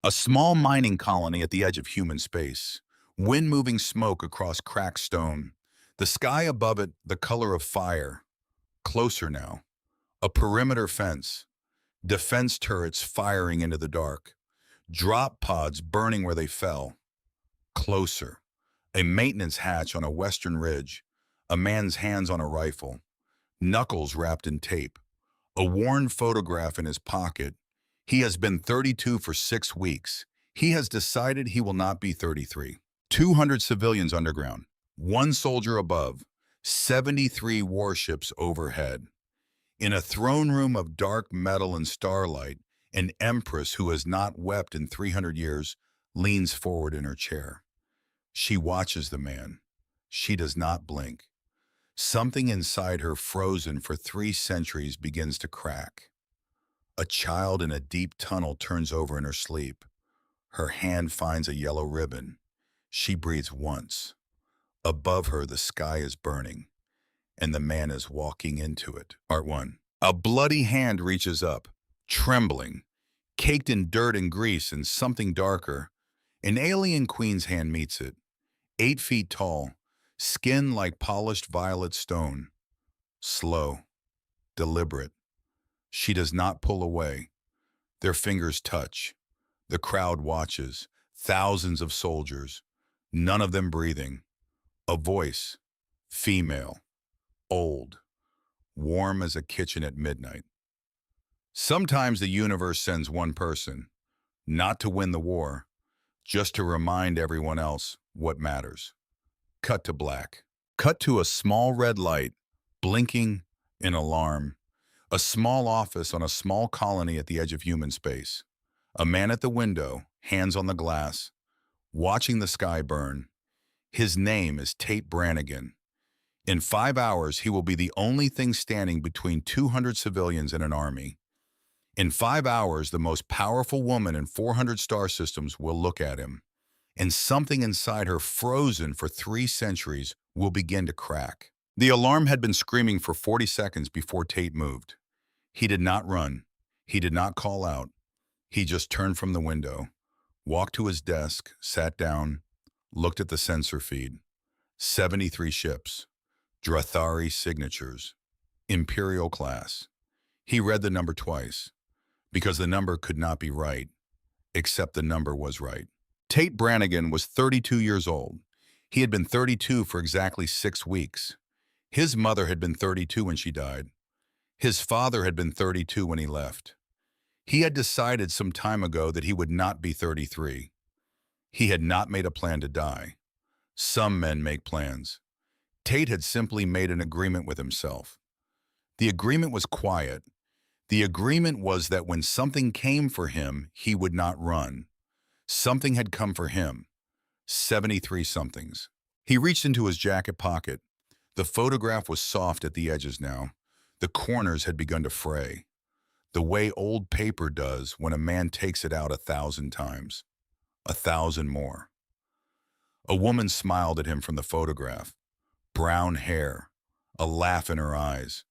A small mining colony at the edge of human space. Wind moving smoke across cracked stone. The sky above it, the color of fire. Closer now. A perimeter fence. Defense turrets firing into the dark. Drop pods burning where they fell. Closer. A maintenance hatch on a western ridge. A man's hands on a rifle. Knuckles wrapped in tape. A worn photograph in his pocket. He has been 32 for 6 weeks. He has decided he will not be 33. 200 civilians underground. One soldier above. 73 warships overhead. In a throne room of dark metal and starlight, an Empress who has not wept in 300 years leans forward in her chair. She watches the man. She does not blink. Something inside her, frozen for 3 centuries, begins to crack. A child in a deep tunnel turns over in her sleep. Her hand finds a yellow ribbon. She breathes once. Above her, the sky is burning, and the man is walking into it. Part 1. A bloody hand reaches up, trembling, caked in dirt and grease and something darker. An alien queen's hand meets it, 8 feet tall, skin like polished violet stone. Slow, deliberate. She does not pull away. Their fingers touch. The crowd watches, thousands of soldiers, none of them breathing. A voice, female, old, warm as a kitchen at midnight. Sometimes the universe sends one person, not to win the war, just to remind everyone else what matters. Cut to black. Cut to a small red light, blinking in alarm. A small office on a small colony at the edge of human space. A man at the window, hands on the glass, watching the sky burn. His name is Tate Brannigan. In 5 hours, he will be the only thing standing between 200 civilians and an army. In 5 hours, the most powerful woman in 400 star systems will look at him, and something inside her, frozen for 3 centuries, will begin to crack. The alarm had been screaming for 40 seconds before Tate moved. He did not run. He did not call out. He just turned from the window, walked to his desk, sat down, looked at the sensor feed. 73 ships, Drathari signatures, Imperial class. He read the number twice, because the number could not be right, except the number was right. Tate Brannigan was 32 years old. He had been 32 for exactly 6 weeks. His mother had been 32 when she died. His father had been 32 when he left. He had decided some time ago that he would not be 33. He had not made a plan to die. Some men make plans. Tate had simply made an agreement with himself. The agreement was quiet. The agreement was that when something came for him, he would not run. Something had come for him. 73 somethings. He reached into his jacket pocket. The photograph was soft at the edges now. The corners had begun to fray, the way old paper does when a man takes it out 1,000 times. 1,000 more. A woman smiled at him from the photograph. Brown hair, a laugh in her eyes.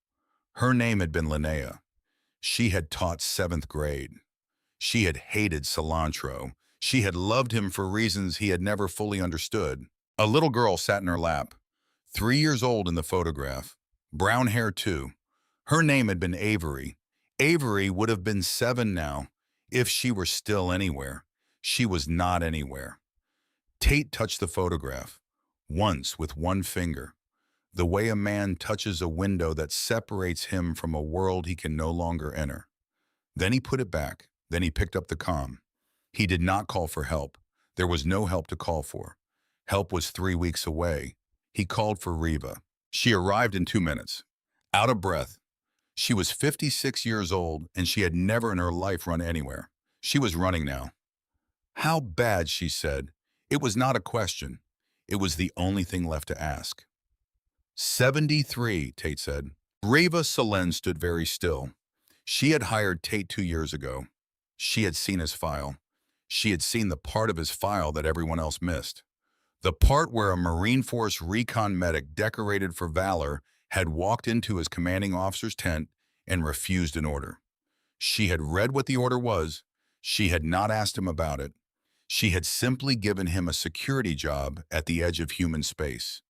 Her name had been Linnea. She had taught 7th grade. She had hated cilantro. She had loved him for reasons he had never fully understood. A little girl sat in her lap, 3 years old in the photograph. Brown hair too. Her name had been Avery. Avery would have been 7 now, if she were still anywhere. She was not anywhere. Tate touched the photograph, once with one finger, the way a man touches a window that separates him from a world he can no longer enter. Then he put it back. Then he picked up the comm. He did not call for help. There was no help to call for. Help was 3 weeks away. He called for Reva. She arrived in 2 minutes, out of breath. She was 56 years old, and she had never in her life run anywhere. She was running now. How bad, she said. It was not a question. It was the only thing left to ask. 73, Tate said. Reva Solen stood very still. She had hired Tate 2 years ago. She had seen his file. She had seen the part of his file that everyone else missed. The part where a Marine Force recon medic decorated for valor had walked into his commanding officer's tent and refused an order. She had read what the order was. She had not asked him about it. She had simply given him a security job at the edge of human space.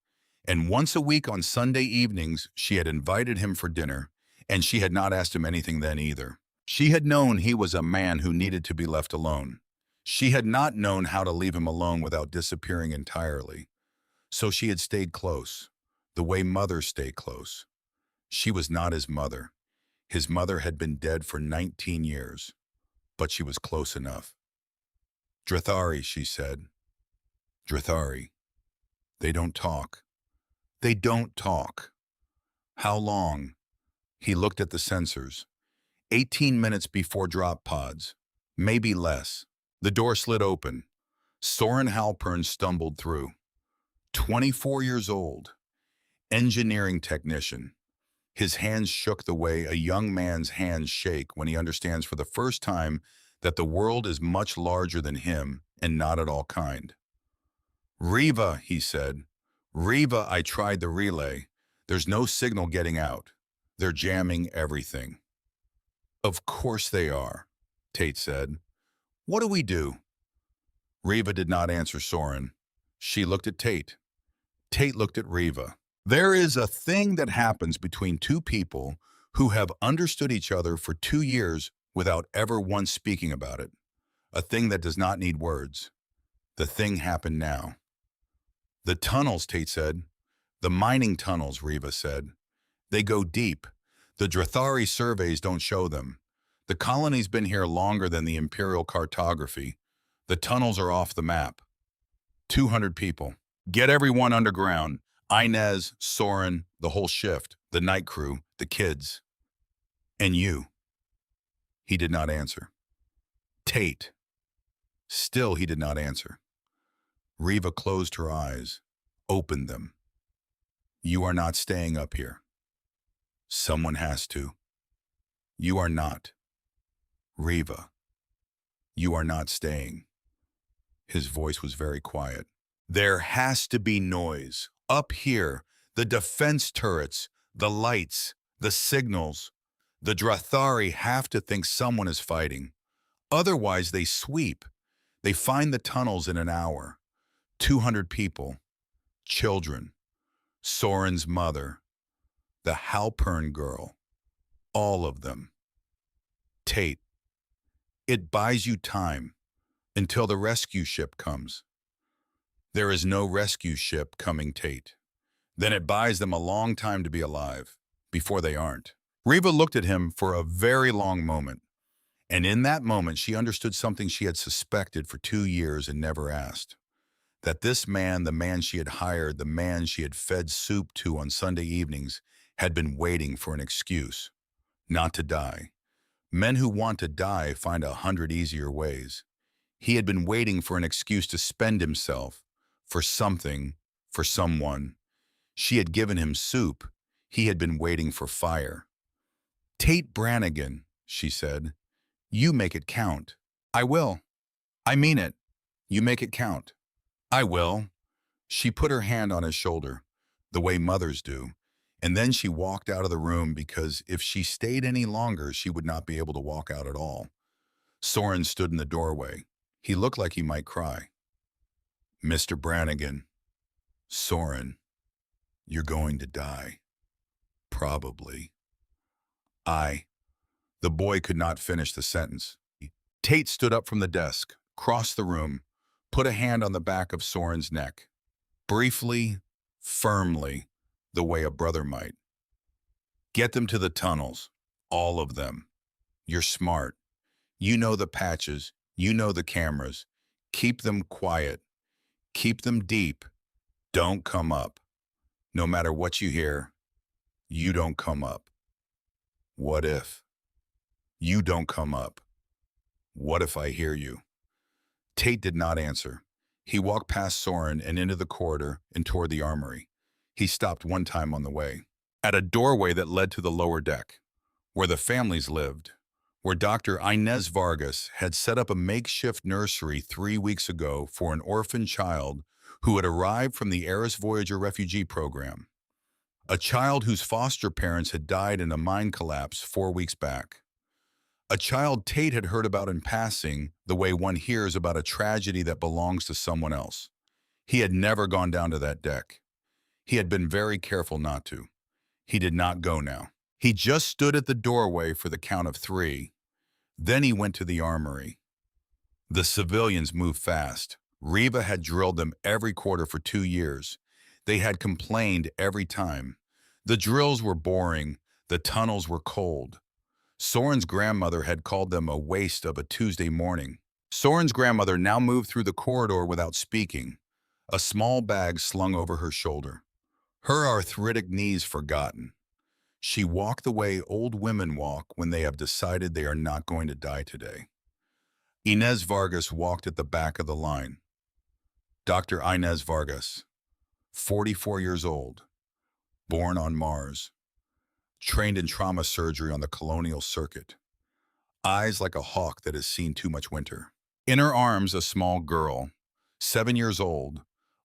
And once a week on Sunday evenings, she had invited him for dinner, and she had not asked him anything then either. She had known he was a man who needed to be left alone. She had not known how to leave him alone without disappearing entirely. So she had stayed close, the way mothers stay close. She was not his mother. His mother had been dead for 19 years, but she was close enough. Drathari, she said. Drathari. They don't talk. They don't talk. How long? He looked at the sensors. 18 minutes before drop pods. Maybe less. The door slid open. Soren Halpern stumbled through. 24 years old. Engineering technician. His hands shook the way a young man's hands shake when he understands for the first time that the world is much larger than him and not at all kind. Riva, he said. Riva, I tried the relay. There's no signal getting out. They're jamming everything. Of course they are, Tate said. What do we do? Riva did not answer Soren. She looked at Tate. Tate looked at Riva. There is a thing that happens between two people who have understood each other for 2 years without ever once speaking about it. A thing that does not need words. The thing happened now. The tunnels, Tate said. The mining tunnels, Riva said. They go deep. The Drathari surveys don't show them. The colony's been here longer than the imperial cartography. The tunnels are off the map. 200 people. Get everyone underground. Inez, Soren, the whole shift, the night crew, the kids. And you. He did not answer. Tate. Still he did not answer. Riva closed her eyes, opened them. You are not staying up here. Someone has to. You are not. Riva. You are not staying. His voice was very quiet. There has to be noise. Up here, the defense turrets, the lights, the signals. The Drathari have to think someone is fighting. Otherwise, they sweep. They find the tunnels in an hour. 200 people. Children. Soren's mother. The Halpern girl. All of them. Tate. It buys you time until the rescue ship comes. There is no rescue ship coming, Tate. Then it buys them a long time to be alive, before they aren't. Riva looked at him for a very long moment, and in that moment she understood something she had suspected for 2 years and never asked. That this man, the man she had hired, the man she had fed soup to on Sunday evenings, had been waiting for an excuse, not to die. Men who want to die find 100 easier ways. He had been waiting for an excuse to spend himself, for something, for someone. She had given him soup. He had been waiting for fire. Tate Brannigan, she said, you make it count. I will. I mean it. You make it count. I will. She put her hand on his shoulder, the way mothers do, and then she walked out of the room because if she stayed any longer, she would not be able to walk out at all. Soren stood in the doorway. He looked like he might cry. Mr. Brannigan, Soren, you're going to die. Probably. The boy could not finish the sentence. Tate stood up from the desk, crossed the room, put a hand on the back of Soren's neck. Briefly, firmly, the way a brother might. Get them to the tunnels, all of them. You're smart. You know the patches, you know the cameras. Keep them quiet. Keep them deep. Don't come up. No matter what you hear, you don't come up. What if? You don't come up. What if I hear you? Tate did not answer. He walked past Soren and into the corridor and toward the armory. He stopped one time on the way, at a doorway that led to the lower deck, where the families lived, where Dr. Inez Vargas had set up a makeshift nursery 3 weeks ago for an orphan child who had arrived from the Eris Voyager refugee program, a child whose foster parents had died in a mine collapse 4 weeks back. A child Tate had heard about in passing, the way one hears about a tragedy that belongs to someone else. He had never gone down to that deck. He had been very careful not to. He did not go now. He just stood at the doorway for the count of 3. Then he went to the armory. The civilians moved fast. Riva had drilled them every quarter for 2 years. They had complained every time. The drills were boring. The tunnels were cold. Soren's grandmother had called them a waste of a Tuesday morning. Soren's grandmother now moved through the corridor without speaking, a small bag slung over her shoulder. Her arthritic knees forgotten. She walked the way old women walk when they have decided they are not going to die today. Inez Vargas walked at the back of the line. Dr. Inez Vargas, 44 years old, born on Mars, trained in trauma surgery on the colonial circuit, eyes like a hawk that has seen too much winter. In her arms, a small girl, 7 years old,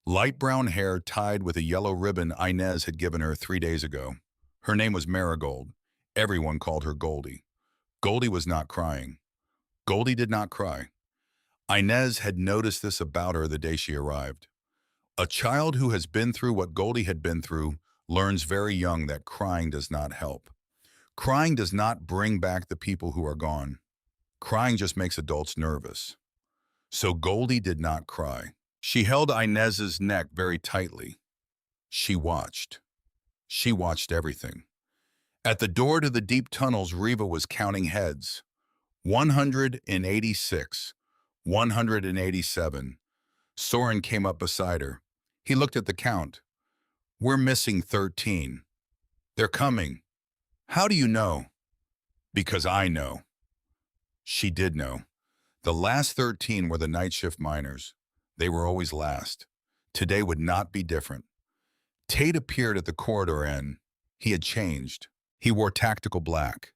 light brown hair tied with a yellow ribbon Inez had given her 3 days ago. Her name was Marigold. Everyone called her Goldie. Goldie was not crying. Goldie did not cry. Inez had noticed this about her the day she arrived. A child who has been through what Goldie had been through learns very young that crying does not help. Crying does not bring back the people who are gone. Crying just makes adults nervous. So Goldie did not cry. She held Inez's neck very tightly. She watched. She watched everything. At the door to the deep tunnels, Riva was counting heads. 186. 187. Soren came up beside her. He looked at the count. We're missing 13. They're coming. How do you know? Because I know. She did know. The last 13 were the night shift miners. They were always last. Today would not be different. Tate appeared at the corridor end. He had changed. He wore tactical black,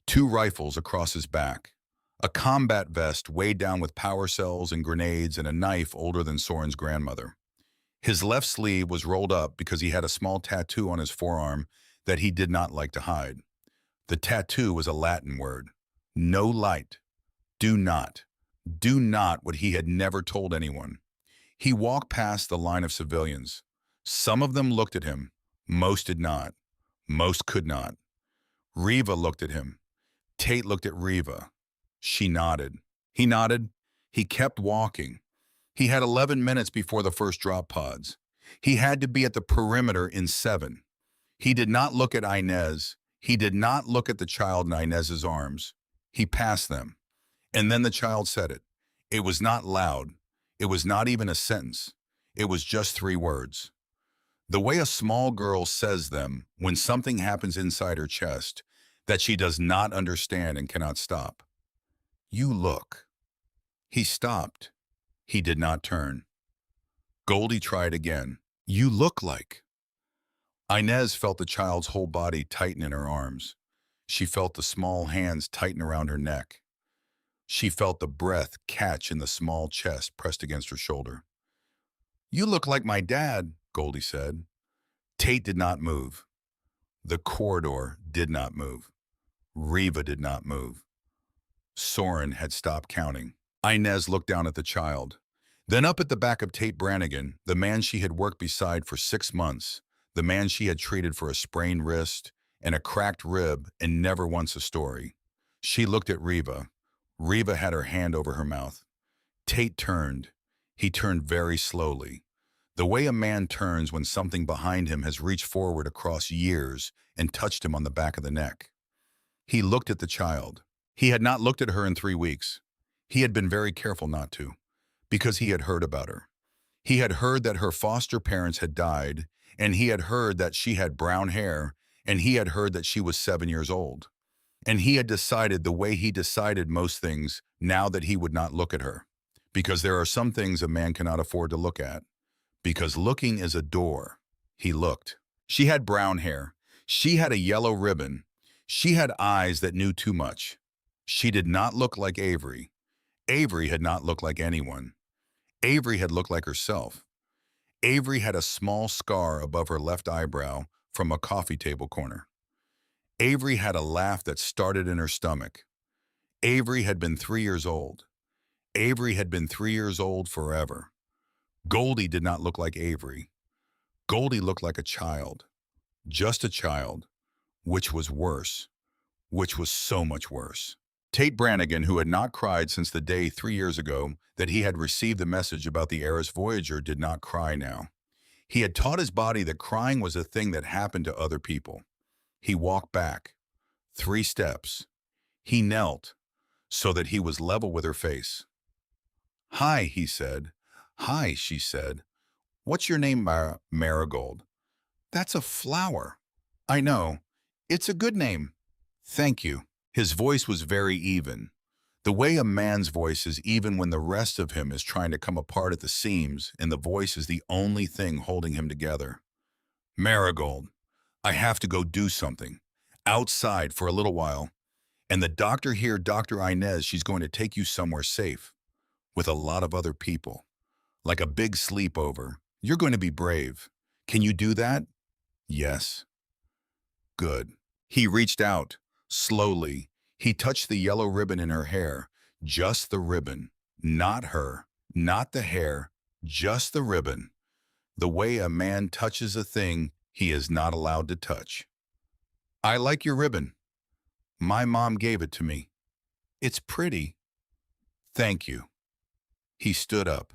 2 rifles across his back, a combat vest weighed down with power cells and grenades, and a knife older than Soren's grandmother. His left sleeve was rolled up because he had a small tattoo on his forearm that he did not like to hide. The tattoo was a Latin word. No light. Do not. Do not, what he had never told anyone. He walked past the line of civilians. Some of them looked at him. Most did not. Most could not. Riva looked at him. Tate looked at Riva. She nodded. He nodded. He kept walking. He had 11 minutes before the first drop pods. He had to be at the perimeter in 7. He did not look at Inez. He did not look at the child in Inez's arms. He passed them. And then the child said it. It was not loud. It was not even a sentence. It was just 3 words. The way a small girl says them when something happens inside her chest that she does not understand and cannot stop. You look. He stopped. He did not turn. Goldie tried again. You look like. Inez felt the child's whole body tighten in her arms. She felt the small hands tighten around her neck. She felt the breath catch in the small chest pressed against her shoulder. You look like my dad, Goldie said. Tate did not move. The corridor did not move. Riva did not move. Soren had stopped counting. Inez looked down at the child. Then up at the back of Tate Brannigan, the man she had worked beside for 6 months, the man she had treated for a sprained wrist and a cracked rib and never once a story. She looked at Riva. Riva had her hand over her mouth. Tate turned. He turned very slowly. The way a man turns when something behind him has reached forward across years and touched him on the back of the neck. He looked at the child. He had not looked at her in 3 weeks. He had been very careful not to, because he had heard about her. He had heard that her foster parents had died, and he had heard that she had brown hair, and he had heard that she was 7 years old. And he had decided the way he decided most things now that he would not look at her, because there are some things a man cannot afford to look at. Because looking is a door. He looked. She had brown hair. She had a yellow ribbon. She had eyes that knew too much. She did not look like Avery. Avery had not looked like anyone. Avery had looked like herself. Avery had a small scar above her left eyebrow from a coffee table corner. Avery had a laugh that started in her stomach. Avery had been 3 years old. Avery had been 3 years old forever. Goldie did not look like Avery. Goldie looked like a child. Just a child, which was worse, which was so much worse. Tate Brannigan, who had not cried since the day 3 years ago that he had received the message about the Eris Voyager, did not cry now. He had taught his body that crying was a thing that happened to other people. He walked back, 3 steps. He knelt so that he was level with her face. "Hi," he said. "Hi," she said. "What's your name, Marigold?" "That's a flower." "I know. It's a good name." "Thank you." His voice was very even. The way a man's voice is even when the rest of him is trying to come apart at the seams and the voice is the only thing holding him together. "Marigold, I have to go do something. Outside for a little while. And the doctor here, Dr. Inez, she's going to take you somewhere safe. With a lot of other people. Like a big sleepover. You're going to be brave. Can you do that?" "Yes." "Good." He reached out, slowly. He touched the yellow ribbon in her hair. Just the ribbon. Not her. Not the hair. Just the ribbon. The way a man touches a thing he is not allowed to touch. "I like your ribbon. My mom gave it to me. It's pretty." "Thank you." He stood up.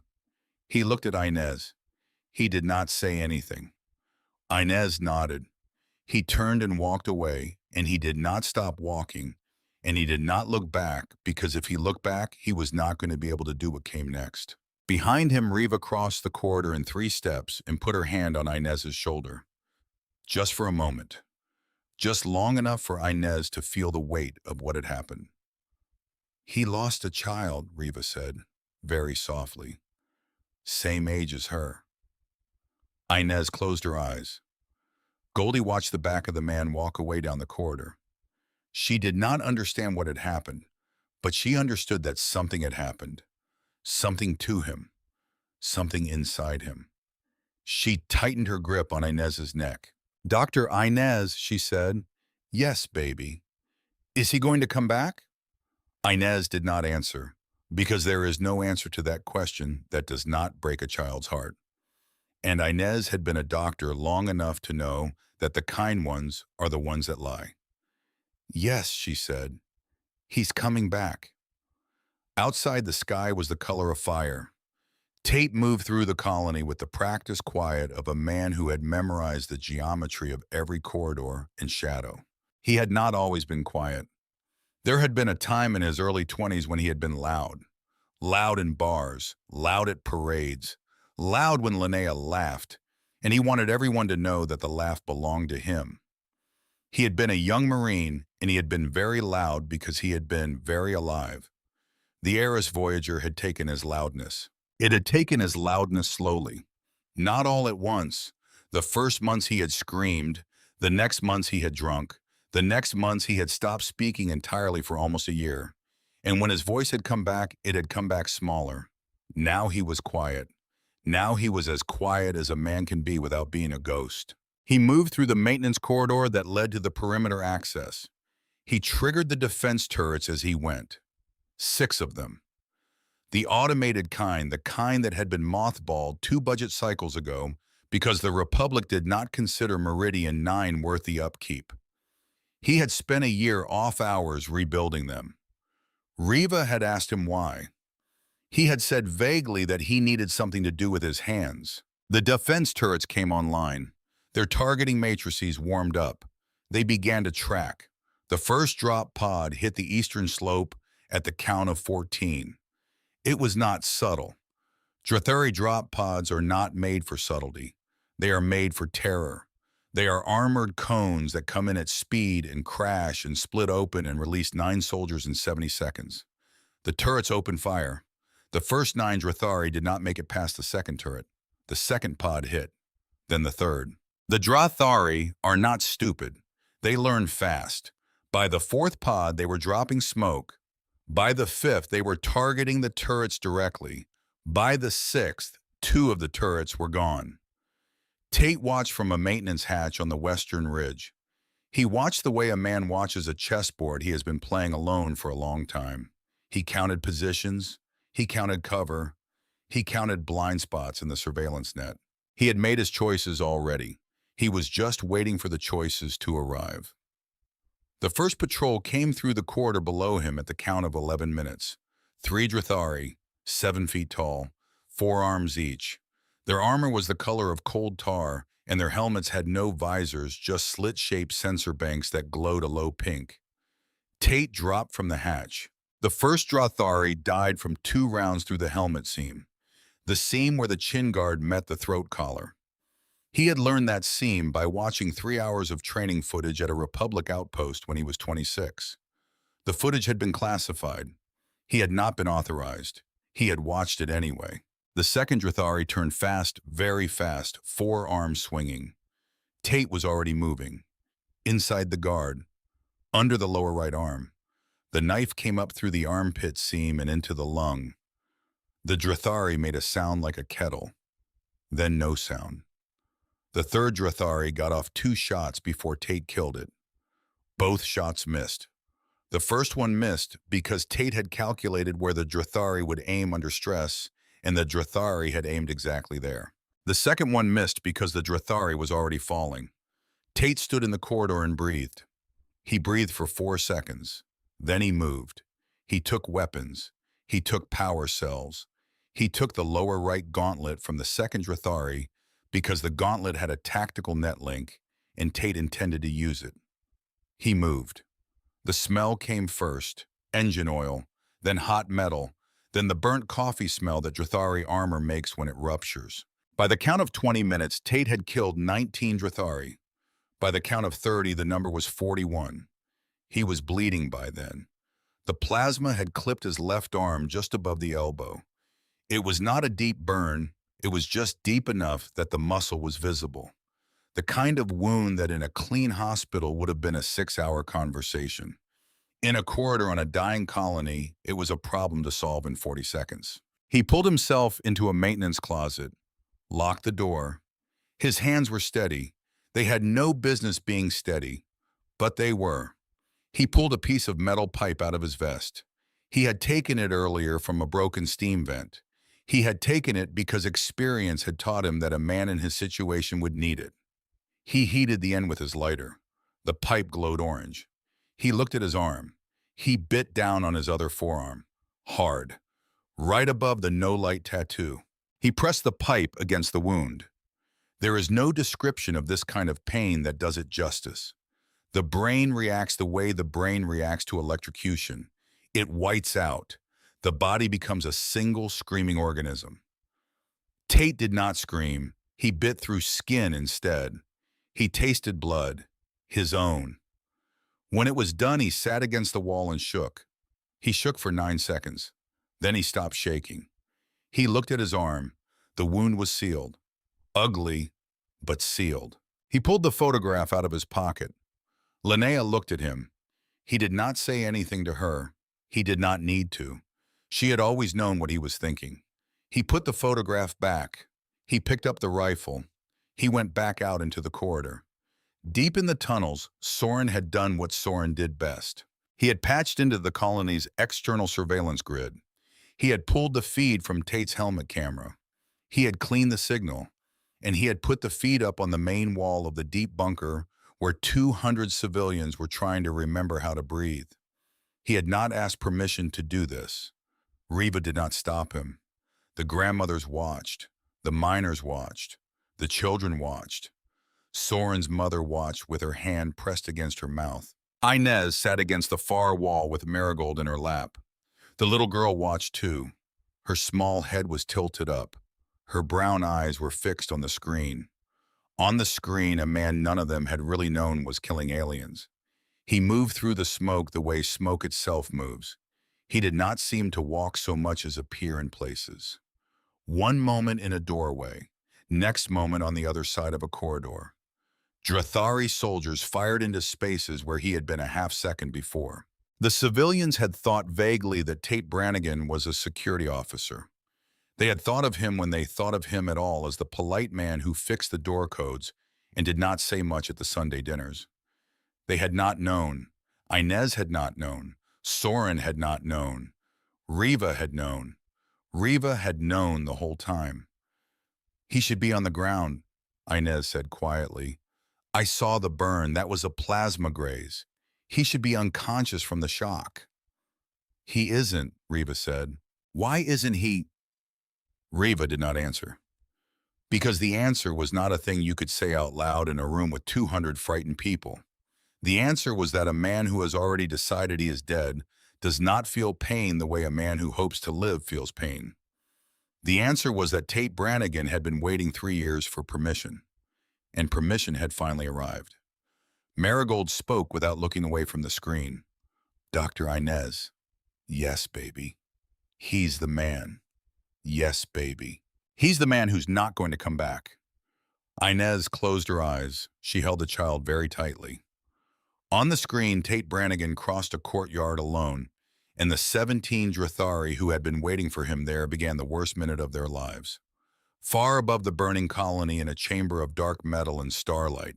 He looked at Inez. He did not say anything. Inez nodded. He turned and walked away, and he did not stop walking, and he did not look back, because if he looked back, he was not going to be able to do what came next. Behind him, Riva crossed the corridor in 3 steps and put her hand on Inez's shoulder. Just for a moment. Just long enough for Inez to feel the weight of what had happened. "He lost a child," Riva said, very softly. "Same age as her." Inez closed her eyes. Goldie watched the back of the man walk away down the corridor. She did not understand what had happened, but she understood that something had happened. Something to him. Something inside him. She tightened her grip on Inez's neck. "Dr. Inez," she said. "Yes, baby." "Is he going to come back?" Inez did not answer, because there is no answer to that question that does not break a child's heart. And Inez had been a doctor long enough to know that the kind ones are the ones that lie. "Yes," she said. "He's coming back." Outside, the sky was the color of fire. Tate moved through the colony with the practiced quiet of a man who had memorized the geometry of every corridor and shadow. He had not always been quiet. There had been a time in his early 20s when he had been loud. Loud in bars, loud at parades, loud when Linnea laughed, and he wanted everyone to know that the laugh belonged to him. He had been a young Marine, and he had been very loud because he had been very alive. The Eris Voyager had taken his loudness. It had taken his loudness slowly. Not all at once. The first months he had screamed, the next months he had drunk, the next months he had stopped speaking entirely for almost a year. And when his voice had come back, it had come back smaller. Now he was quiet. Now he was as quiet as a man can be without being a ghost. He moved through the maintenance corridor that led to the perimeter access. He triggered the defense turrets as he went. 6 of them. The automated kind, the kind that had been mothballed 2 budget cycles ago because the Republic did not consider Meridian 9 worth the upkeep. He had spent a year off hours rebuilding them. Riva had asked him why. He had said vaguely that he needed something to do with his hands. The defense turrets came online. Their targeting matrices warmed up. They began to track. The first drop pod hit the eastern slope at the count of 14. It was not subtle. Drathuri drop pods are not made for subtlety. They are made for terror. They are armored cones that come in at speed and crash and split open and release 9 soldiers in 70 seconds. The turrets opened fire. The first 9 Drathuri did not make it past the second turret. The second pod hit. Then the third. The Drathuri are not stupid. They learn fast. By the 4th pod, they were dropping smoke. By the 5th, they were targeting the turrets directly. By the 6th, 2 of the turrets were gone. Tate watched from a maintenance hatch on the western ridge. He watched the way a man watches a chessboard he has been playing alone for a long time. He counted positions, he counted cover, he counted blind spots in the surveillance net. He had made his choices already. He was just waiting for the choices to arrive. The first patrol came through the corridor below him at the count of 11 minutes. 3 Drathari, 7 feet tall, 4 arms each. Their armor was the color of cold tar, and their helmets had no visors, just slit-shaped sensor banks that glowed a low pink. Tate dropped from the hatch. The first Drathari died from 2 rounds through the helmet seam, the seam where the chin guard met the throat collar. He had learned that seam by watching 3 hours of training footage at a Republic outpost when he was 26. The footage had been classified. He had not been authorized. He had watched it anyway. The second Drathari turned fast, very fast, 4 arms swinging. Tate was already moving. Inside the guard, under the lower right arm. The knife came up through the armpit seam and into the lung. The Drathari made a sound like a kettle, then no sound. The third Drathari got off 2 shots before Tate killed it. Both shots missed. The first one missed because Tate had calculated where the Drathari would aim under stress, and the Drathari had aimed exactly there. The second one missed because the Drathari was already falling. Tate stood in the corridor and breathed. He breathed for 4 seconds. Then he moved. He took weapons. He took power cells. He took the lower right gauntlet from the second Drathari because the gauntlet had a tactical net link, and Tate intended to use it. He moved. The smell came first, engine oil, then hot metal, then the burnt coffee smell that Drathari armor makes when it ruptures. By the count of 20 minutes, Tate had killed 19 Drathari. By the count of 30, the number was 41. He was bleeding by then. The plasma had clipped his left arm just above the elbow. It was not a deep burn, it was just deep enough that the muscle was visible. The kind of wound that in a clean hospital would have been a 6-hour conversation. In a corridor on a dying colony, it was a problem to solve in 40 seconds. He pulled himself into a maintenance closet, locked the door. His hands were steady. They had no business being steady, but they were. He pulled a piece of metal pipe out of his vest. He had taken it earlier from a broken steam vent. He had taken it because experience had taught him that a man in his situation would need it. He heated the end with his lighter. The pipe glowed orange. He looked at his arm. He bit down on his other forearm, hard, right above the no-light tattoo. He pressed the pipe against the wound. There is no description of this kind of pain that does it justice. The brain reacts the way the brain reacts to electrocution. It whites out. The body becomes a single screaming organism. Tate did not scream. He bit through skin instead. He tasted blood, his own. When it was done, he sat against the wall and shook. He shook for 9 seconds. Then he stopped shaking. He looked at his arm. The wound was sealed. Ugly, but sealed. He pulled the photograph out of his pocket. Linnea looked at him. He did not say anything to her. He did not need to. She had always known what he was thinking. He put the photograph back. He picked up the rifle. He went back out into the corridor. Deep in the tunnels, Soren had done what Soren did best. He had patched into the colony's external surveillance grid. He had pulled the feed from Tate's helmet camera. He had cleaned the signal, and he had put the feed up on the main wall of the deep bunker where 200 civilians were trying to remember how to breathe. He had not asked permission to do this. Reva did not stop him. The grandmothers watched. The miners watched. The children watched. Soren's mother watched with her hand pressed against her mouth. Inez sat against the far wall with Marigold in her lap. The little girl watched too. Her small head was tilted up. Her brown eyes were fixed on the screen. On the screen, a man none of them had really known was killing aliens. He moved through the smoke the way smoke itself moves. He did not seem to walk so much as appear in places. One moment in a doorway, next moment on the other side of a corridor. Drathari soldiers fired into spaces where he had been a half-second before. The civilians had thought vaguely that Tate Brannigan was a security officer. They had thought of him when they thought of him at all as the polite man who fixed the door codes and did not say much at the Sunday dinners. They had not known. Inez had not known. Soren had not known. Riva had known. Riva had known the whole time. He should be on the ground, Inez said quietly. I saw the burn. That was a plasma graze. He should be unconscious from the shock. He isn't, Riva said. Why isn't he? Riva did not answer. Because the answer was not a thing you could say out loud in a room with 200 frightened people. The answer was that a man who has already decided he is dead does not feel pain the way a man who hopes to live feels pain. The answer was that Tate Brannigan had been waiting 3 years for permission, and permission had finally arrived. Marigold spoke without looking away from the screen. Dr. Inez. Yes, baby. He's the man. Yes, baby. He's the man who's not going to come back. Inez closed her eyes. She held the child very tightly. On the screen, Tate Brannigan crossed a courtyard alone, and the 17 Drathari who had been waiting for him there began the worst minute of their lives. Far above the burning colony in a chamber of dark metal and starlight,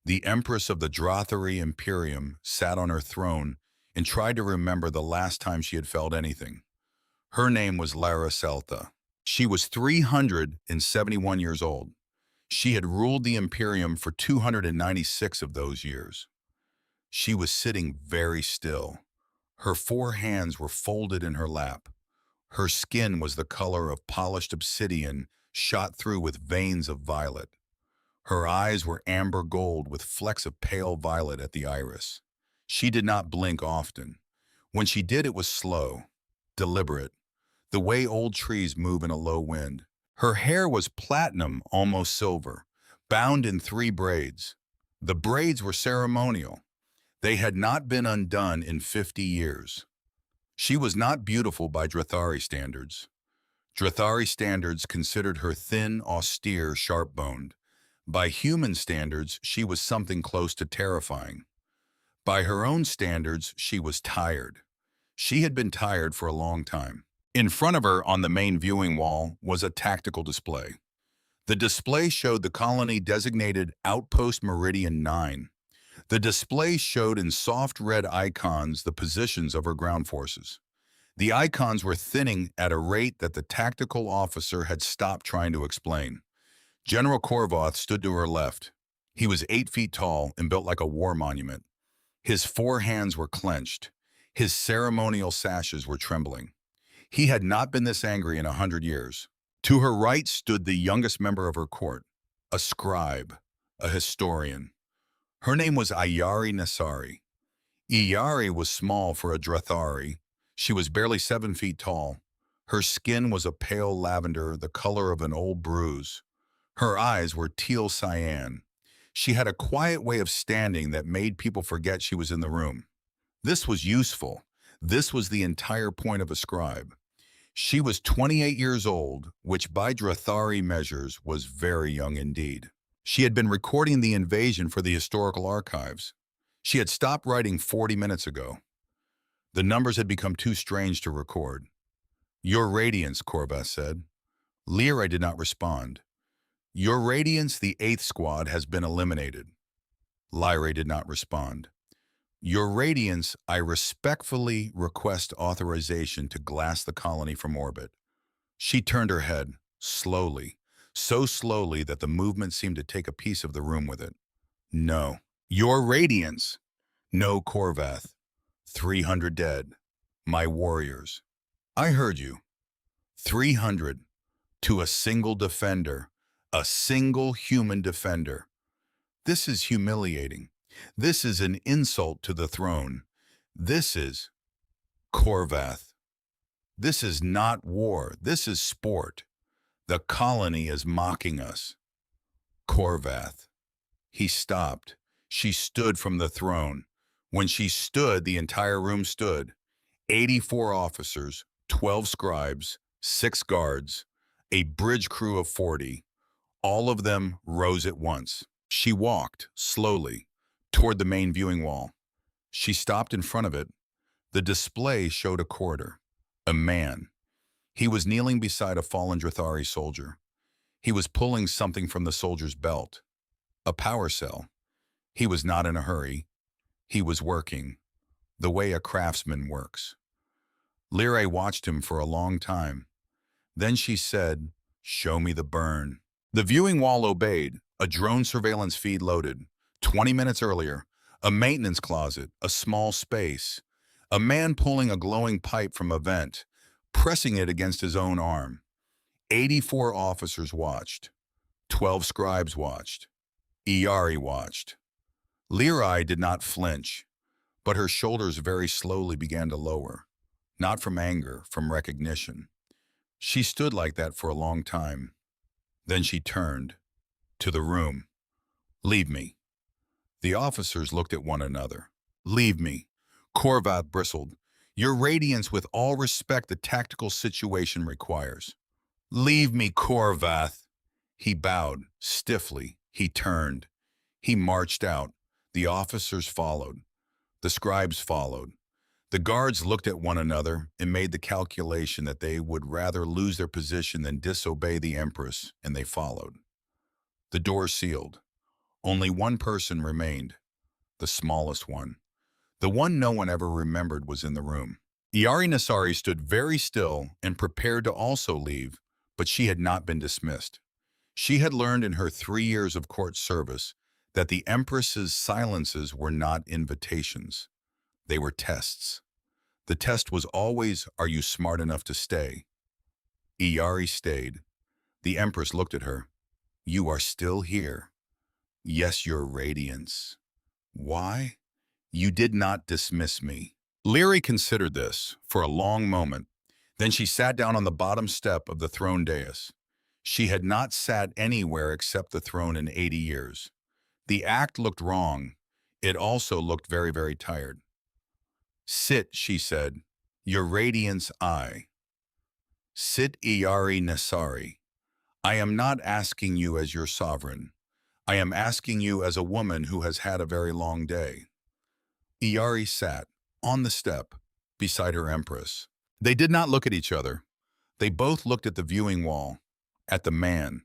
the Empress of the Drathari Imperium sat on her throne and tried to remember the last time she had felt anything. Her name was Lara Seltha. She was 371 years old. She had ruled the Imperium for 296 of those years. She was sitting very still. Her 4 hands were folded in her lap. Her skin was the color of polished obsidian shot through with veins of violet. Her eyes were amber gold with flecks of pale violet at the iris. She did not blink often. When she did, it was slow, deliberate, the way old trees move in a low wind. Her hair was platinum, almost silver, bound in 3 braids. The braids were ceremonial. They had not been undone in 50 years. She was not beautiful by Drathari standards. Drathari standards considered her thin, austere, sharp-boned. By human standards, she was something close to terrifying. By her own standards, she was tired. She had been tired for a long time. In front of her on the main viewing wall was a tactical display. The display showed the colony designated Outpost Meridian 9. The display showed in soft red icons the positions of her ground forces. The icons were thinning at a rate that the tactical officer had stopped trying to explain. General Korvath stood to her left. He was 8 feet tall and built like a war monument. His 4 hands were clenched. His ceremonial sashes were trembling. He had not been this angry in 100 years. To her right stood the youngest member of her court, a scribe, a historian. Her name was Ayari Nasari. Iyari was small for a Drathari. She was barely 7 feet tall. Her skin was a pale lavender, the color of an old bruise. Her eyes were teal cyan. She had a quiet way of standing that made people forget she was in the room. This was useful. This was the entire point of a scribe. She was 28 years old, which by Drathari measures was very young indeed. She had been recording the invasion for the historical archives. She had stopped writing 40 minutes ago. The numbers had become too strange to record. Your Radiance, Korvath said. Lyra did not respond. Your Radiance, the 8th Squad, has been eliminated. Lyra did not respond. Your Radiance, I respectfully request authorization to glass the colony from orbit. She turned her head, slowly, so slowly that the movement seemed to take a piece of the room with it. No. Your Radiance. No, Korvath. 300 dead. My warriors. I heard you. 300. To a single defender. A single human defender. This is humiliating. This is an insult to the throne. This is Korvath. This is not war. This is sport. The colony is mocking us. Korvath. He stopped. She stood from the throne. When she stood, the entire room stood. 84 officers, 12 scribes, 6 guards, a bridge crew of 40. All of them rose at once. She walked, slowly, toward the main viewing wall. She stopped in front of it. The display showed a corridor. A man. He was kneeling beside a fallen Drathari soldier. He was pulling something from the soldier's belt. A power cell. He was not in a hurry. He was working, the way a craftsman works. Lyra watched him for a long time. Then she said, "Show me the burn." The viewing wall obeyed, a drone surveillance feed loaded. 20 minutes earlier, a maintenance closet, a small space. A man pulling a glowing pipe from a vent, pressing it against his own arm. 84 officers watched. 12 scribes watched. Iari watched. Lyra did not flinch, but her shoulders very slowly began to lower. Not from anger, from recognition. She stood like that for a long time. Then she turned to the room. "Leave me." The officers looked at one another. "Leave me." Korvath bristled. "Your radiance with all respect the tactical situation requires." "Leave me, Korvath." He bowed, stiffly. He turned. He marched out. The officers followed. The scribes followed. The guards looked at one another and made the calculation that they would rather lose their position than disobey the Empress, and they followed. The door sealed. Only one person remained, the smallest one. The one no one ever remembered was in the room. Iari Nasari stood very still and prepared to also leave, but she had not been dismissed. She had learned in her 3 years of court service that the Empress's silences were not invitations. They were tests. The test was always, are you smart enough to stay? Iari stayed. The Empress looked at her. You are still here. Yes, your radiance. Why? You did not dismiss me. Lyra considered this for a long moment. Then she sat down on the bottom step of the throne dais. She had not sat anywhere except the throne in 80 years. The act looked wrong. It also looked very, very tired. Sit, she said, your radiance I. Sit, Iari Nasari. I am not asking you as your sovereign. I am asking you as a woman who has had a very long day. Iari sat, on the step, beside her Empress. They did not look at each other. They both looked at the viewing wall, at the man.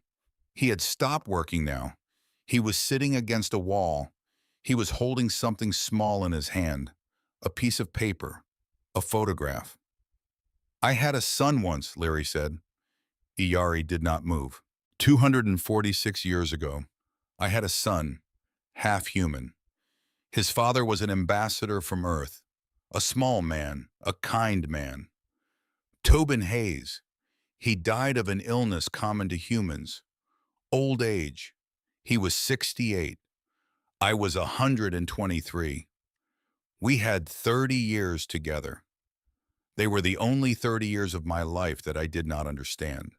He had stopped working now. He was sitting against a wall. He was holding something small in his hand, a piece of paper, a photograph. I had a son once, Lyra said. Iari did not move. 246 years ago, I had a son, half human. His father was an ambassador from Earth, a small man, a kind man. Tobin Hayes. He died of an illness common to humans, old age. He was 68. I was 123. We had 30 years together. They were the only 30 years of my life that I did not understand.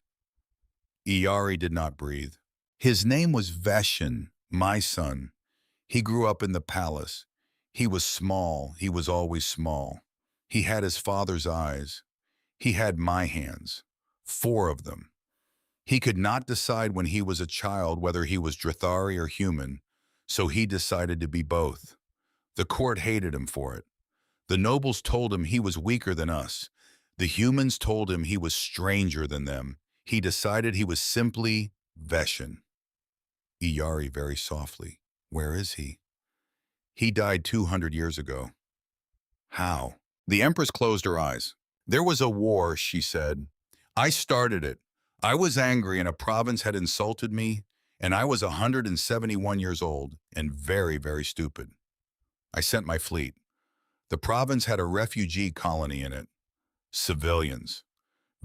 Iari did not breathe. His name was Veshin, my son. He grew up in the palace. He was small. He was always small. He had his father's eyes. He had my hands, 4 of them. He could not decide when he was a child whether he was Drathari or human, so he decided to be both. The court hated him for it. The nobles told him he was weaker than us. The humans told him he was stranger than them. He decided he was simply Veshin. Iari very softly. Where is he? He died 200 years ago. How? The Empress closed her eyes. There was a war, she said. I started it. I was angry and a province had insulted me, and I was 171 years old and very, very stupid. I sent my fleet. The province had a refugee colony in it. Civilians.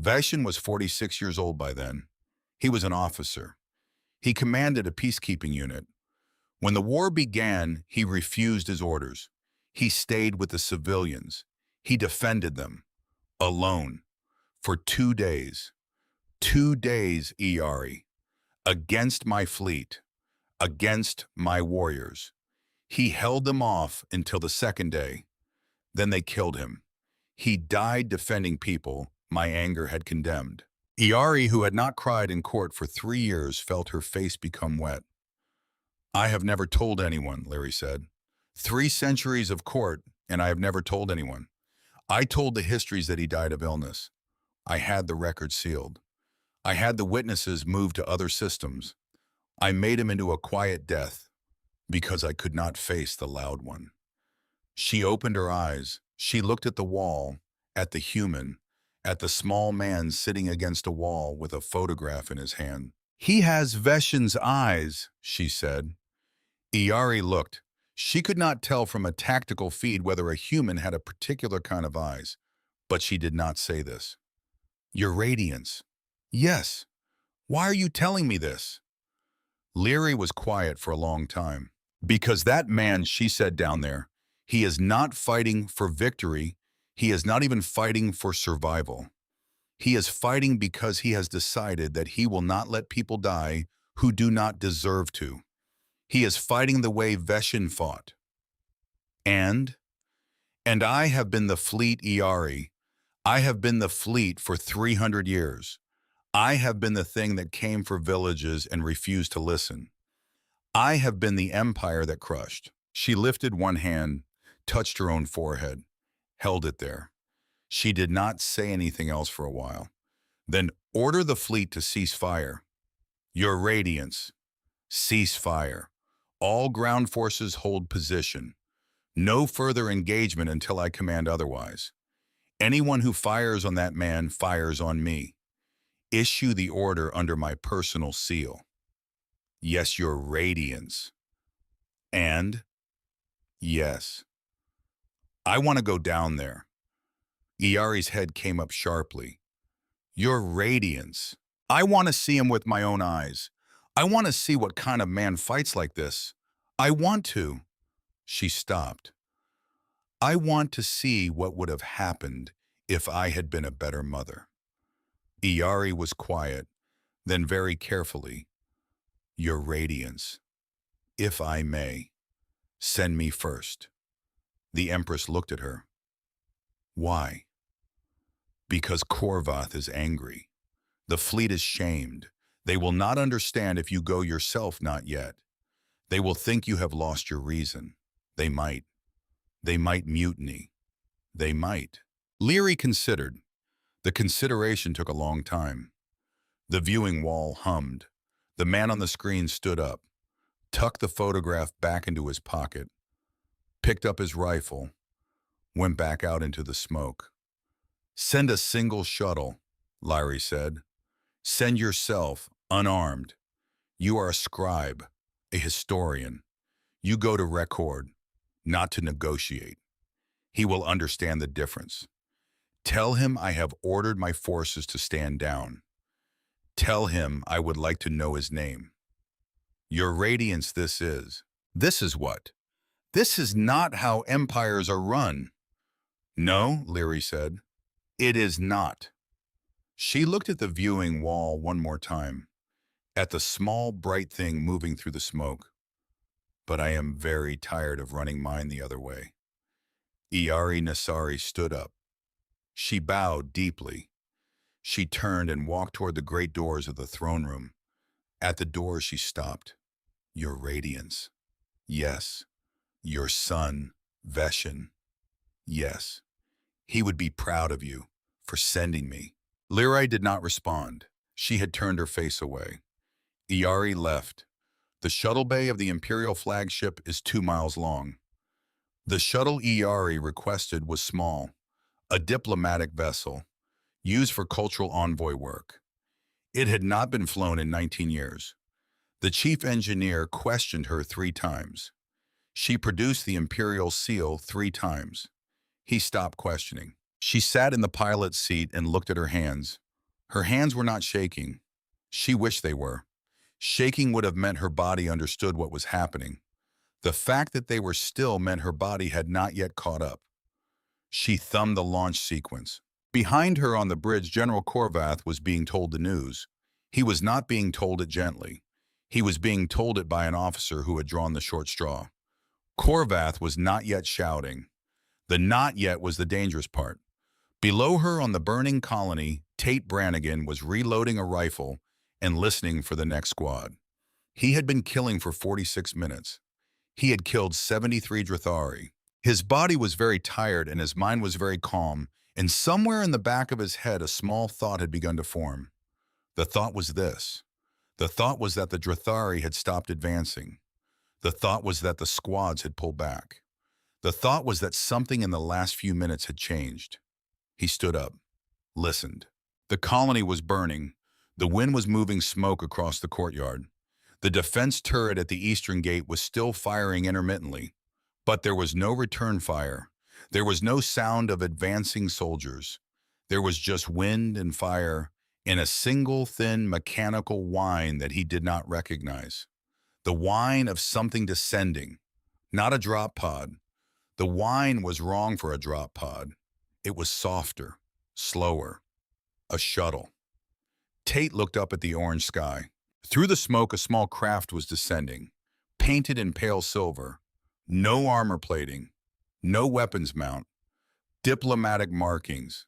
Veshin was 46 years old by then. He was an officer. He commanded a peacekeeping unit. When the war began, he refused his orders. He stayed with the civilians. He defended them. Alone. For 2 days. 2 days, Iari. Against my fleet. Against my warriors. He held them off until the 2nd day. Then they killed him. He died defending people my anger had condemned. Iari, who had not cried in court for 3 years, felt her face become wet. I have never told anyone, Larry said. 3 centuries of court, and I have never told anyone. I told the histories that he died of illness. I had the record sealed. I had the witnesses moved to other systems. I made him into a quiet death because I could not face the loud one. She opened her eyes. She looked at the wall, at the human, at the small man sitting against a wall with a photograph in his hand. "He has Veshin's eyes," she said. Iari looked. She could not tell from a tactical feed whether a human had a particular kind of eyes, but she did not say this. "Your radiance." "Yes. Why are you telling me this?" Leary was quiet for a long time. "Because that man," she said down there, "he is not fighting for victory. He is not even fighting for survival. He is fighting because he has decided that he will not let people die who do not deserve to. He is fighting the way Veshin fought. And? And I have been the fleet Iari. I have been the fleet for 300 years. I have been the thing that came for villages and refused to listen. I have been the empire that crushed." She lifted one hand, touched her own forehead, held it there. She did not say anything else for a while. "Then order the fleet to cease fire. Your radiance, cease fire. All ground forces hold position. No further engagement until I command otherwise. Anyone who fires on that man fires on me. Issue the order under my personal seal. Yes, your radiance. And? Yes. I want to go down there." Iari's head came up sharply. "Your radiance. I want to see him with my own eyes. I want to see what kind of man fights like this. I want to." She stopped. "I want to see what would have happened if I had been a better mother." Iari was quiet, then very carefully, "Your radiance. If I may, send me first." The Empress looked at her. "Why?" "Because Korvath is angry. The fleet is shamed. They will not understand if you go yourself, not yet. They will think you have lost your reason. They might. They might mutiny. They might." Leary considered. The consideration took a long time. The viewing wall hummed. The man on the screen stood up, tucked the photograph back into his pocket, picked up his rifle, went back out into the smoke. "Send a single shuttle," Leary said. "Send yourself, unarmed. You are a scribe, a historian. You go to record, not to negotiate. He will understand the difference. Tell him I have ordered my forces to stand down. Tell him I would like to know his name. Your radiance this is." "This is what? This is not how empires are run." "No," Leary said. "It is not." She looked at the viewing wall one more time, at the small, bright thing moving through the smoke. "But I am very tired of running mine the other way." Iari Nasari stood up. She bowed deeply. She turned and walked toward the great doors of the throne room. At the door she stopped. "Your radiance. Yes. Your son, Veshin. Yes. He would be proud of you for sending me." Leary did not respond. She had turned her face away. Iari left. The shuttle bay of the Imperial flagship is 2 miles long. The shuttle Iari requested was small, a diplomatic vessel, used for cultural envoy work. It had not been flown in 19 years. The chief engineer questioned her 3 times. She produced the Imperial seal 3 times. He stopped questioning. She sat in the pilot's seat and looked at her hands. Her hands were not shaking. She wished they were. Shaking would have meant her body understood what was happening. The fact that they were still meant her body had not yet caught up. She thumbed the launch sequence. Behind her on the bridge, General Korvath was being told the news. He was not being told it gently. He was being told it by an officer who had drawn the short straw. Korvath was not yet shouting. The not yet was the dangerous part. Below her on the burning colony, Tate Brannigan was reloading a rifle and listening for the next squad. He had been killing for 46 minutes. He had killed 73 Drathari. His body was very tired and his mind was very calm, and somewhere in the back of his head a small thought had begun to form. The thought was this. The thought was that the Drathari had stopped advancing. The thought was that the squads had pulled back. The thought was that something in the last few minutes had changed. He stood up, listened. The colony was burning. The wind was moving smoke across the courtyard. The defense turret at the eastern gate was still firing intermittently, but there was no return fire. There was no sound of advancing soldiers. There was just wind and fire in a single thin mechanical whine that he did not recognize. The whine of something descending, not a drop pod. The whine was wrong for a drop pod. It was softer, slower, a shuttle. Tate looked up at the orange sky. Through the smoke, a small craft was descending, painted in pale silver. No armor plating, no weapons mount, diplomatic markings.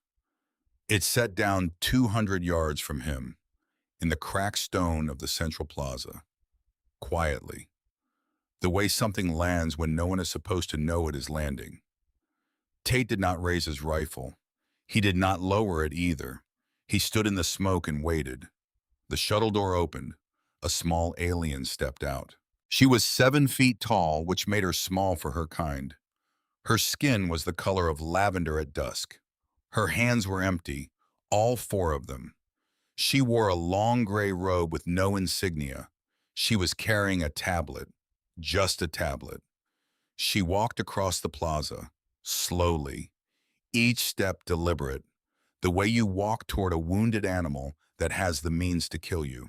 It set down 200 yards from him, in the cracked stone of the central plaza, quietly, the way something lands when no one is supposed to know it is landing. Tate did not raise his rifle. He did not lower it either. He stood in the smoke and waited. The shuttle door opened. A small alien stepped out. She was 7 feet tall, which made her small for her kind. Her skin was the color of lavender at dusk. Her hands were empty, all 4 of them. She wore a long gray robe with no insignia. She was carrying a tablet, just a tablet. She walked across the plaza, slowly, each step deliberate, the way you walk toward a wounded animal that has the means to kill you.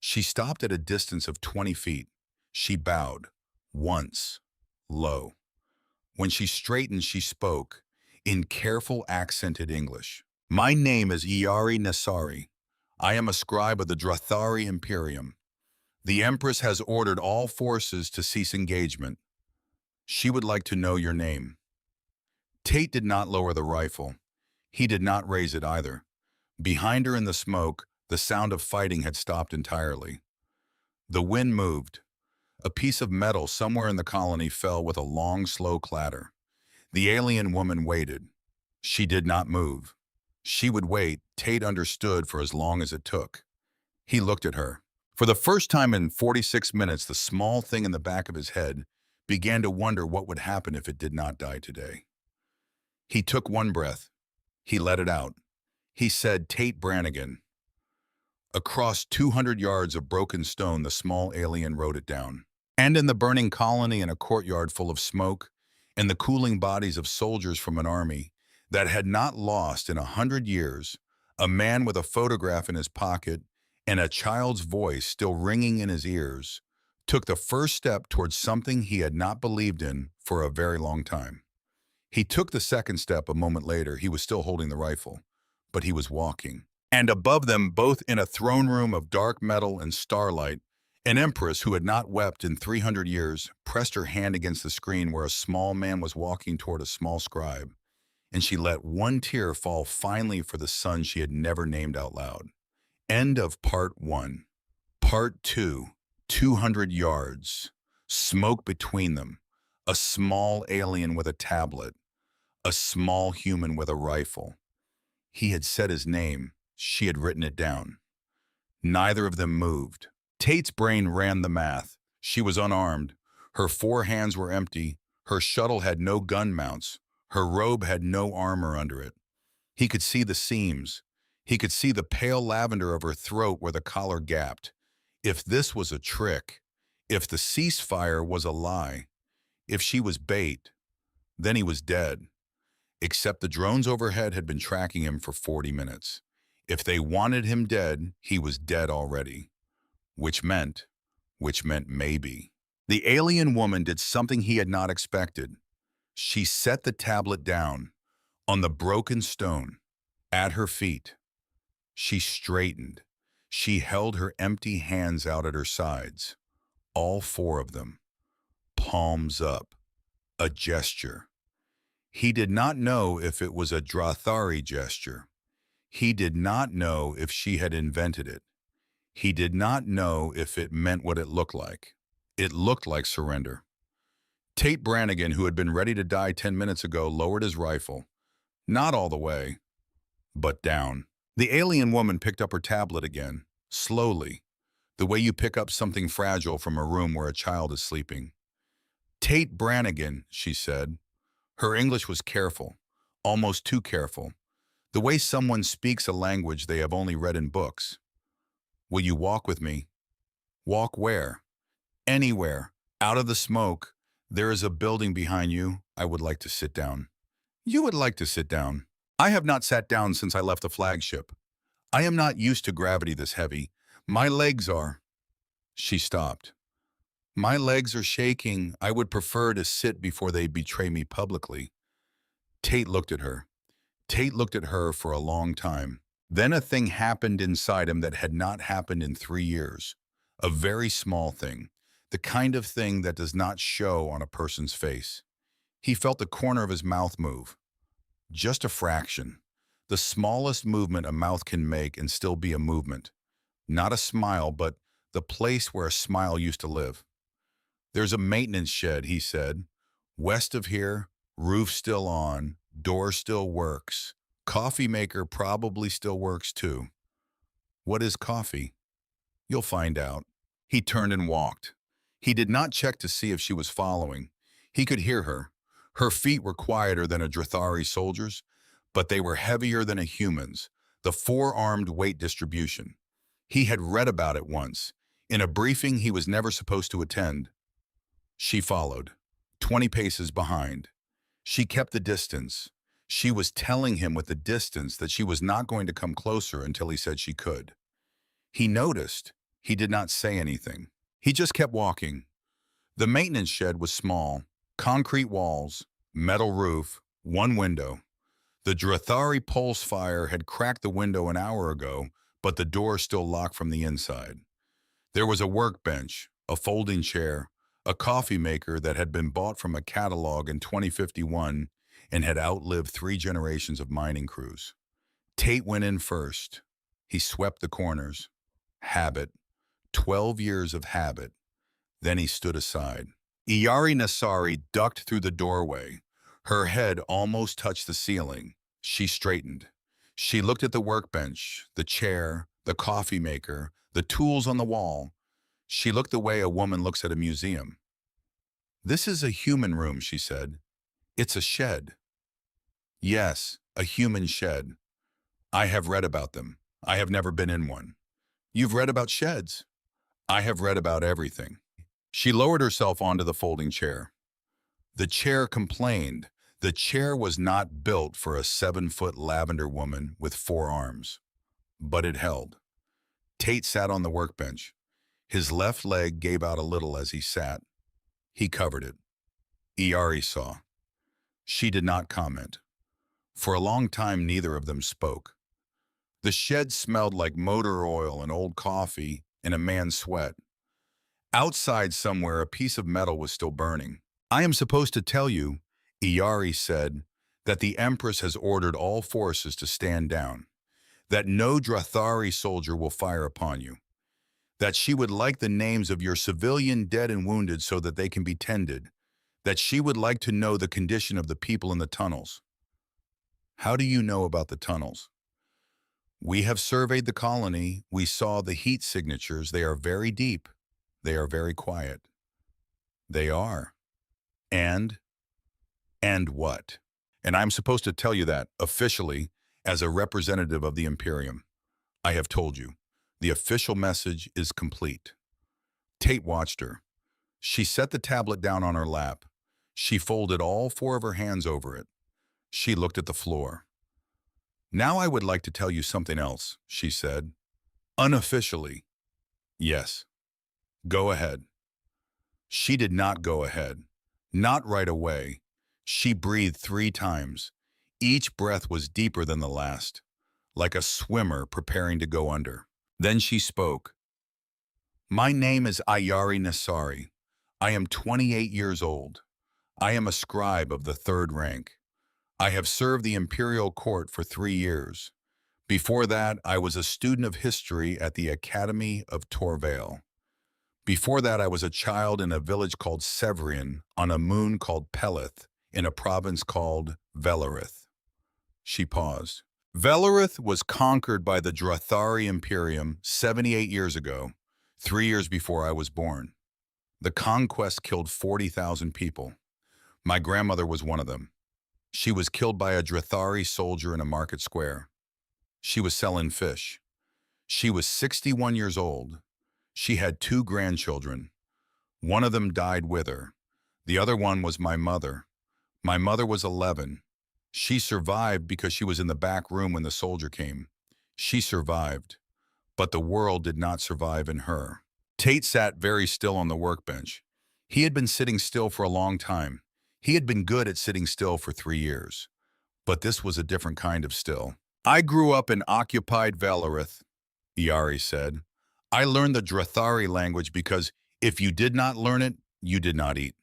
She stopped at a distance of 20 feet. She bowed, once, low. When she straightened, she spoke, in careful accented English. "My name is Iari Nassari. I am a scribe of the Drathari Imperium. The Empress has ordered all forces to cease engagement. She would like to know your name." Tate did not lower the rifle. He did not raise it either. Behind her in the smoke, the sound of fighting had stopped entirely. The wind moved. A piece of metal somewhere in the colony fell with a long, slow clatter. The alien woman waited. She did not move. She would wait, Tate understood, for as long as it took. He looked at her. For the first time in 46 minutes, the small thing in the back of his head began to wonder what would happen if it did not die today. He took one breath. He let it out. He said, "Tate Brannigan." Across 200 yards of broken stone, the small alien wrote it down. And in the burning colony, in a courtyard full of smoke, and the cooling bodies of soldiers from an army that had not lost in 100 years, a man with a photograph in his pocket and a child's voice still ringing in his ears, took the first step towards something he had not believed in for a very long time. He took the second step a moment later. He was still holding the rifle, but he was walking. And above them, both in a throne room of dark metal and starlight, an empress who had not wept in 300 years pressed her hand against the screen where a small man was walking toward a small scribe, and she let one tear fall finally for the son she had never named out loud. End of part 1. Part 2. 200 yards. Smoke between them. A small alien with a tablet. A small human with a rifle. He had said his name. She had written it down. Neither of them moved. Tate's brain ran the math. She was unarmed. Her 4 hands were empty. Her shuttle had no gun mounts. Her robe had no armor under it. He could see the seams. He could see the pale lavender of her throat where the collar gapped. If this was a trick, if the ceasefire was a lie, if she was bait, then he was dead. Except the drones overhead had been tracking him for 40 minutes. If they wanted him dead, he was dead already. Which meant maybe. The alien woman did something he had not expected. She set the tablet down on the broken stone at her feet. She straightened. She held her empty hands out at her sides, all 4 of them, palms up, a gesture. He did not know if it was a Drathari gesture. He did not know if she had invented it. He did not know if it meant what it looked like. It looked like surrender. Tate Brannigan, who had been ready to die 10 minutes ago, lowered his rifle. Not all the way, but down. The alien woman picked up her tablet again, slowly, the way you pick up something fragile from a room where a child is sleeping. Tate Brannigan, she said. Her English was careful, almost too careful, the way someone speaks a language they have only read in books. Will you walk with me? Walk where? Anywhere. Out of the smoke. There is a building behind you. I would like to sit down. You would like to sit down. I have not sat down since I left the flagship. I am not used to gravity this heavy. My legs are. She stopped. My legs are shaking. I would prefer to sit before they betray me publicly. Tate looked at her. Tate looked at her for a long time. Then a thing happened inside him that had not happened in 3 years. A very small thing. The kind of thing that does not show on a person's face. He felt the corner of his mouth move. Just a fraction. The smallest movement a mouth can make and still be a movement. Not a smile, but the place where a smile used to live. There's a maintenance shed, he said. West of here, roof still on, door still works. Coffee maker probably still works too. What is coffee? You'll find out. He turned and walked. He did not check to see if she was following. He could hear her. Her feet were quieter than a Drathari soldier's, but they were heavier than a human's, the four-armed weight distribution. He had read about it once, in a briefing he was never supposed to attend. She followed, 20 paces behind. She kept the distance. She was telling him with the distance that she was not going to come closer until he said she could. He noticed. He did not say anything. He just kept walking. The maintenance shed was small, concrete walls, metal roof, one window. The Drathari pulse fire had cracked the window an hour ago, but the door still locked from the inside. There was a workbench, a folding chair, a coffee maker that had been bought from a catalog in 2051 and had outlived 3 generations of mining crews. Tate went in first. He swept the corners. Habit. 12 years of habit. Then he stood aside. Iyari Nasari ducked through the doorway. Her head almost touched the ceiling. She straightened. She looked at the workbench, the chair, the coffee maker, the tools on the wall. She looked the way a woman looks at a museum. This is a human room, she said. It's a shed. Yes, a human shed. I have read about them. I have never been in one. You've read about sheds? I have read about everything. She lowered herself onto the folding chair. The chair complained. The chair was not built for a 7-foot lavender woman with 4 arms. But it held. Tate sat on the workbench. His left leg gave out a little as he sat. He covered it. Iyari saw. She did not comment. For a long time, neither of them spoke. The shed smelled like motor oil and old coffee and a man's sweat. Outside somewhere, a piece of metal was still burning. I am supposed to tell you, Iyari said, that the Empress has ordered all forces to stand down, that no Drathari soldier will fire upon you, that she would like the names of your civilian dead and wounded so that they can be tended, that she would like to know the condition of the people in the tunnels. How do you know about the tunnels? We have surveyed the colony. We saw the heat signatures. They are very deep. They are very quiet. They are. And what? And I'm supposed to tell you that, officially, as a representative of the Imperium. I have told you. The official message is complete. Tate watched her. She set the tablet down on her lap. She folded all 4 of her hands over it. She looked at the floor. Now I would like to tell you something else, she said. Unofficially. Yes. Go ahead. She did not go ahead. Not right away. She breathed 3 times. Each breath was deeper than the last, like a swimmer preparing to go under. Then she spoke. My name is Iyari Nasari. I am 28 years old. I am a scribe of the 3rd rank. I have served the imperial court for 3 years. Before that, I was a student of history at the Academy of Torvale. Before that, I was a child in a village called Severian, on a moon called Pelith, in a province called Velarith. She paused. Velarith was conquered by the Drathari Imperium 78 years ago, 3 years before I was born. The conquest killed 40,000 people. My grandmother was one of them. She was killed by a Drathari soldier in a market square. She was selling fish. She was 61 years old. She had two grandchildren. One of them died with her. The other one was my mother. My mother was 11. She survived because she was in the back room when the soldier came. She survived, but the world did not survive in her. Tate sat very still on the workbench. He had been sitting still for a long time. He had been good at sitting still for 3 years. But this was a different kind of still. I grew up in occupied Valarith, Iari said. I learned the Drathari language because if you did not learn it, you did not eat.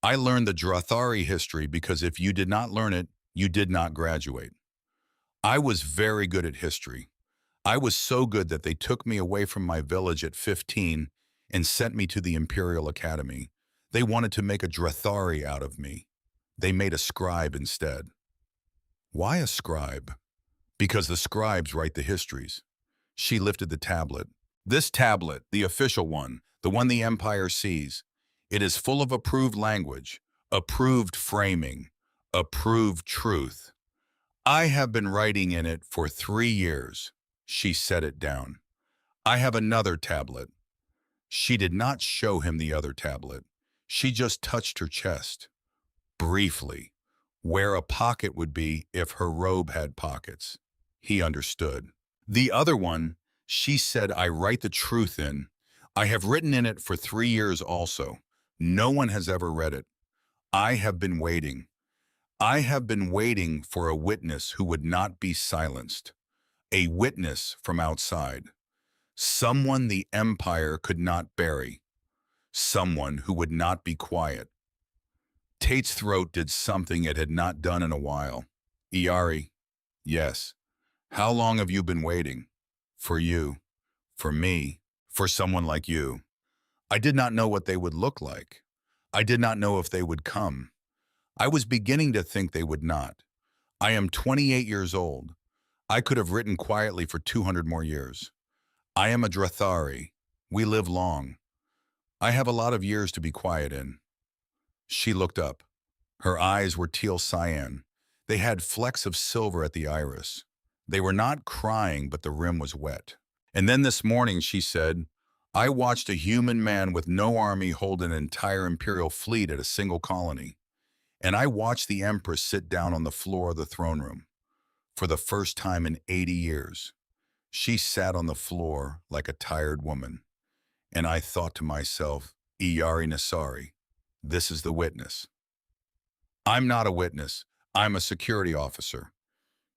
I learned the Drathari history because if you did not learn it, you did not graduate. I was very good at history. I was so good that they took me away from my village at 15 and sent me to the Imperial Academy. They wanted to make a Drathari out of me. They made a scribe instead. Why a scribe? Because the scribes write the histories. She lifted the tablet. This tablet, the official one, the one the Empire sees, it is full of approved language, approved framing, approved truth. I have been writing in it for 3 years. She set it down. I have another tablet. She did not show him the other tablet. She just touched her chest, briefly, where a pocket would be if her robe had pockets. He understood. The other one, she said, I write the truth in. I have written in it for 3 years also. No one has ever read it. I have been waiting. I have been waiting for a witness who would not be silenced. A witness from outside. Someone the Empire could not bury. Someone who would not be quiet. Tate's throat did something it had not done in a while. Iari, yes. How long have you been waiting? For you. For me. For someone like you. I did not know what they would look like. I did not know if they would come. I was beginning to think they would not. I am 28 years old. I could have written quietly for 200 more years. I am a Drathari. We live long. I have a lot of years to be quiet in. She looked up. Her eyes were teal cyan. They had flecks of silver at the iris. They were not crying, but the rim was wet. And then this morning, she said, I watched a human man with no army hold an entire imperial fleet at a single colony. And I watched the Empress sit down on the floor of the throne room. For the first time in 80 years. She sat on the floor like a tired woman. And I thought to myself, Iari Nasari, this is the witness. I'm not a witness. I'm a security officer.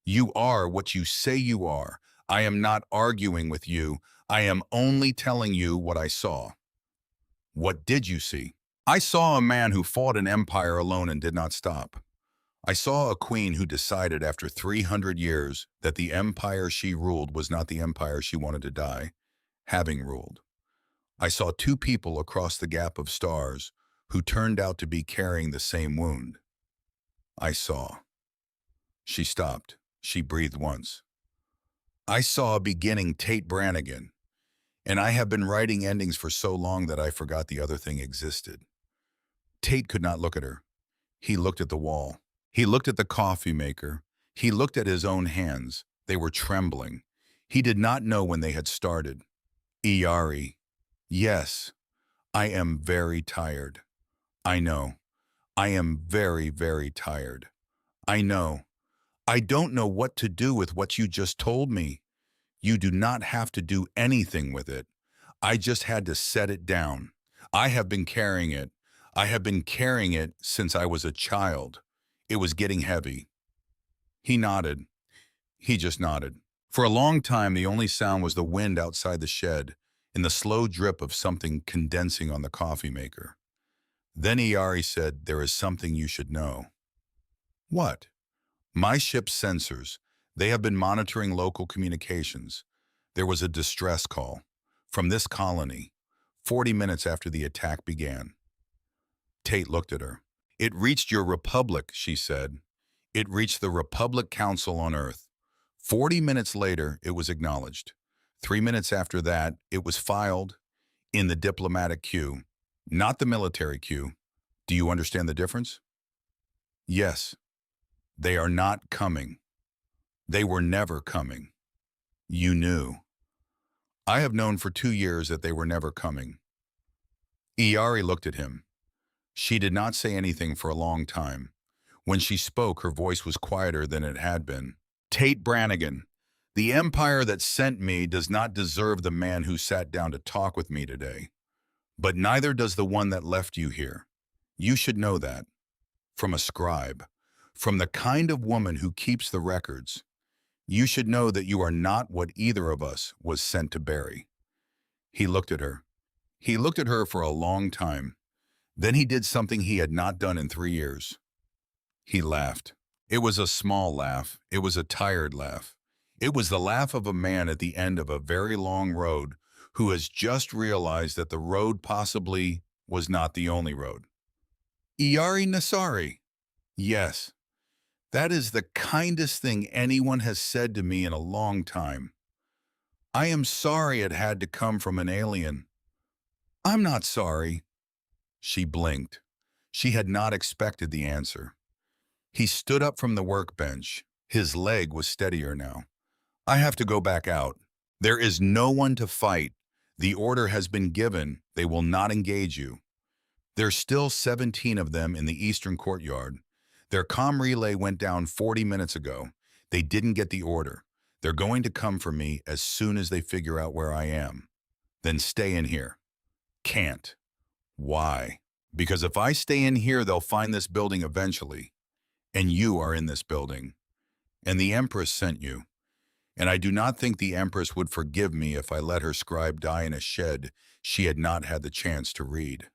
You are what you say you are. I am not arguing with you. I am only telling you what I saw. What did you see? I saw a man who fought an empire alone and did not stop. I saw a queen who decided after 300 years that the empire she ruled was not the empire she wanted to die, having ruled. I saw two people across the gap of stars who turned out to be carrying the same wound. I saw. She stopped. She breathed once. I saw a beginning Tate Brannigan, and I have been writing endings for so long that I forgot the other thing existed. Tate could not look at her. He looked at the wall. He looked at the coffee maker. He looked at his own hands. They were trembling. He did not know when they had started. Iari. Yes, I am very tired. I know. I am very, very tired. I know. I don't know what to do with what you just told me. You do not have to do anything with it. I just had to set it down. I have been carrying it. I have been carrying it since I was a child. It was getting heavy. He nodded. He just nodded. For a long time, the only sound was the wind outside the shed and the slow drip of something condensing on the coffee maker. Then Iari said, there is something you should know. What? My ship's sensors. They have been monitoring local communications. There was a distress call from this colony 40 minutes after the attack began. Tate looked at her. It reached your republic, she said. It reached the Republic Council on Earth. 40 minutes later, it was acknowledged. 3 minutes after that, it was filed in the diplomatic queue. Not the military Q. Do you understand the difference? Yes, they are not coming. They were never coming. You knew. I have known for 2 years that they were never coming. Iari looked at him. She did not say anything for a long time. When she spoke, her voice was quieter than it had been. Tate Brannigan, the empire that sent me does not deserve the man who sat down to talk with me today. But neither does the one that left you here. You should know that. From a scribe. From the kind of woman who keeps the records. You should know that you are not what either of us was sent to bury. He looked at her. He looked at her for a long time. Then he did something he had not done in 3 years. He laughed. It was a small laugh. It was a tired laugh. It was the laugh of a man at the end of a very long road who has just realized that the road possibly was not the only road. Iari Nasari. Yes, that is the kindest thing anyone has said to me in a long time. I am sorry it had to come from an alien. I'm not sorry. She blinked. She had not expected the answer. He stood up from the workbench. His leg was steadier now. I have to go back out. There is no one to fight. The order has been given. They will not engage you. There's still 17 of them in the eastern courtyard. Their comm relay went down 40 minutes ago. They didn't get the order. They're going to come for me as soon as they figure out where I am. Then stay in here. Can't. Why? Because if I stay in here, they'll find this building eventually. And you are in this building. And the Empress sent you. And I do not think the Empress would forgive me if I let her scribe die in a shed she had not had the chance to read.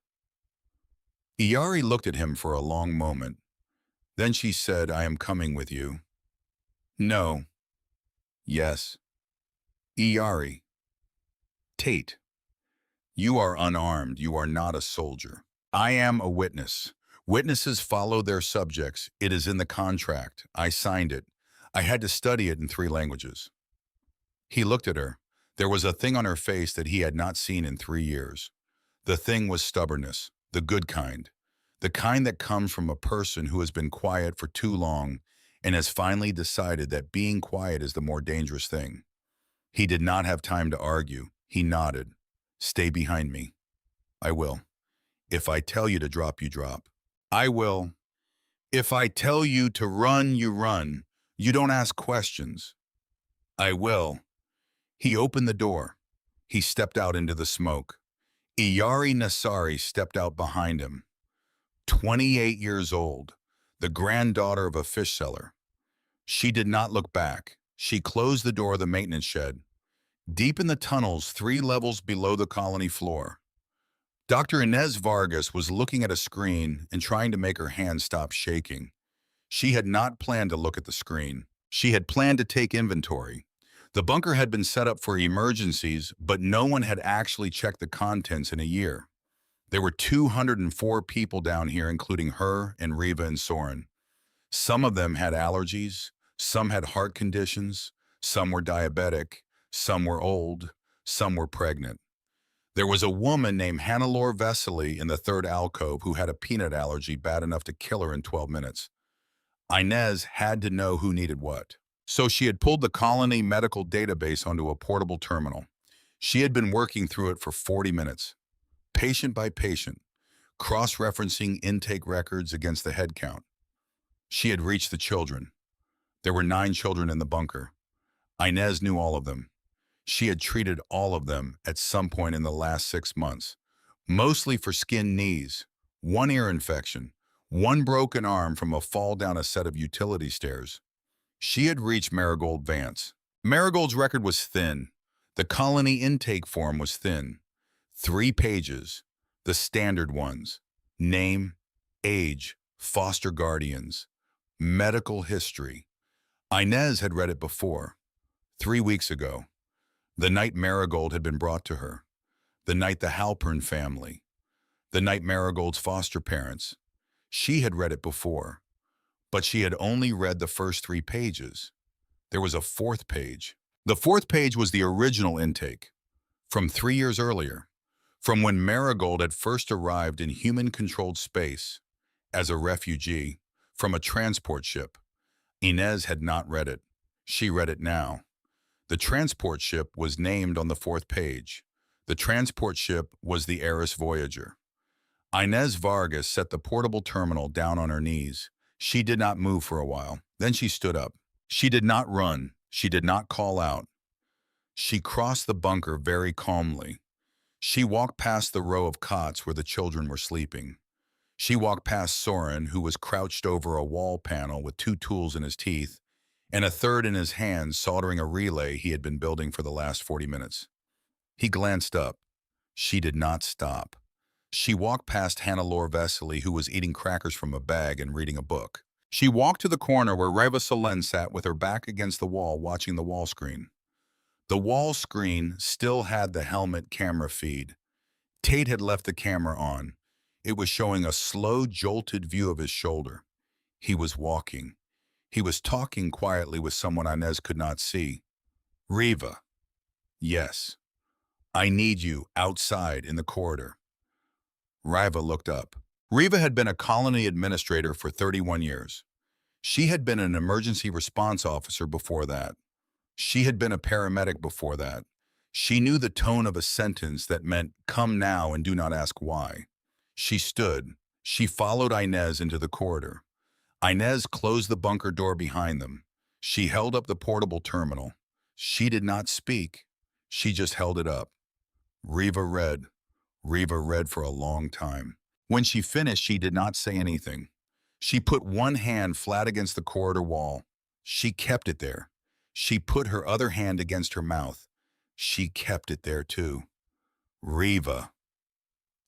Iari looked at him for a long moment. Then she said, I am coming with you. No. Yes. Iari. Tate. You are unarmed. You are not a soldier. I am a witness. Witnesses follow their subjects. It is in the contract. I signed it. I had to study it in 3 languages. He looked at her. There was a thing on her face that he had not seen in 3 years. The thing was stubbornness, the good kind. The kind that comes from a person who has been quiet for too long and has finally decided that being quiet is the more dangerous thing. He did not have time to argue. He nodded. Stay behind me. I will. If I tell you to drop, you drop. I will. If I tell you to run, you run. You don't ask questions. I will. He opened the door. He stepped out into the smoke. Iari Nasari stepped out behind him. 28 years old, the granddaughter of a fish seller. She did not look back. She closed the door of the maintenance shed. Deep in the tunnels, 3 levels below the colony floor, Dr. Inez Vargas was looking at a screen and trying to make her hand stop shaking. She had not planned to look at the screen. She had planned to take inventory. The bunker had been set up for emergencies, but no one had actually checked the contents in a year. There were 204 people down here, including her and Reva and Soren. Some of them had allergies, some had heart conditions, some were diabetic, some were old, some were pregnant. There was a woman named Hannelore Vesely in the 3rd alcove who had a peanut allergy bad enough to kill her in 12 minutes. Inez had to know who needed what. So she had pulled the colony medical database onto a portable terminal. She had been working through it for 40 minutes, patient by patient, cross-referencing intake records against the head count. She had reached the children. There were 9 children in the bunker. Inez knew all of them. She had treated all of them at some point in the last 6 months, mostly for skinned knees, 1 ear infection, 1 broken arm from a fall down a set of utility stairs. She had reached Marigold Vance. Marigold's record was thin. The colony intake form was thin. 3 pages, the standard ones: name, age, foster guardians, medical history. Inez had read it before, 3 weeks ago, the night Marigold had been brought to her, the night the Halpern family, the night Marigold's foster parents. She had read it before, but she had only read the first 3 pages. There was a 4th page. The 4th page was the original intake, from 3 years earlier. From when Marigold had first arrived in human-controlled space as a refugee from a transport ship. Inez had not read it. She read it now. The transport ship was named on the fourth page. The transport ship was the Eris Voyager. Inez Vargas set the portable terminal down on her knees. She did not move for a while. Then she stood up. She did not run. She did not call out. She crossed the bunker very calmly. She walked past the row of cots where the children were sleeping. She walked past Soren, who was crouched over a wall panel with two tools in his teeth and a third in his hand soldering a relay he had been building for the last 40 minutes. He glanced up. She did not stop. She walked past Hannelore Vesely, who was eating crackers from a bag and reading a book. She walked to the corner where Reva Solen sat with her back against the wall watching the wall screen. The wall screen still had the helmet camera feed. Tate had left the camera on. It was showing a slow, jolted view of his shoulder. He was walking. He was talking quietly with someone Inez could not see. Reva. Yes. I need you outside in the corridor. Reva looked up. Reva had been a colony administrator for 31 years. She had been an emergency response officer before that. She had been a paramedic before that. She knew the tone of a sentence that meant, come now and do not ask why. She stood. She followed Inez into the corridor. Inez closed the bunker door behind them. She held up the portable terminal. She did not speak. She just held it up. Reva read. Reva read for a long time. When she finished, she did not say anything. She put one hand flat against the corridor wall. She kept it there. She put her other hand against her mouth. She kept it there too. Reva.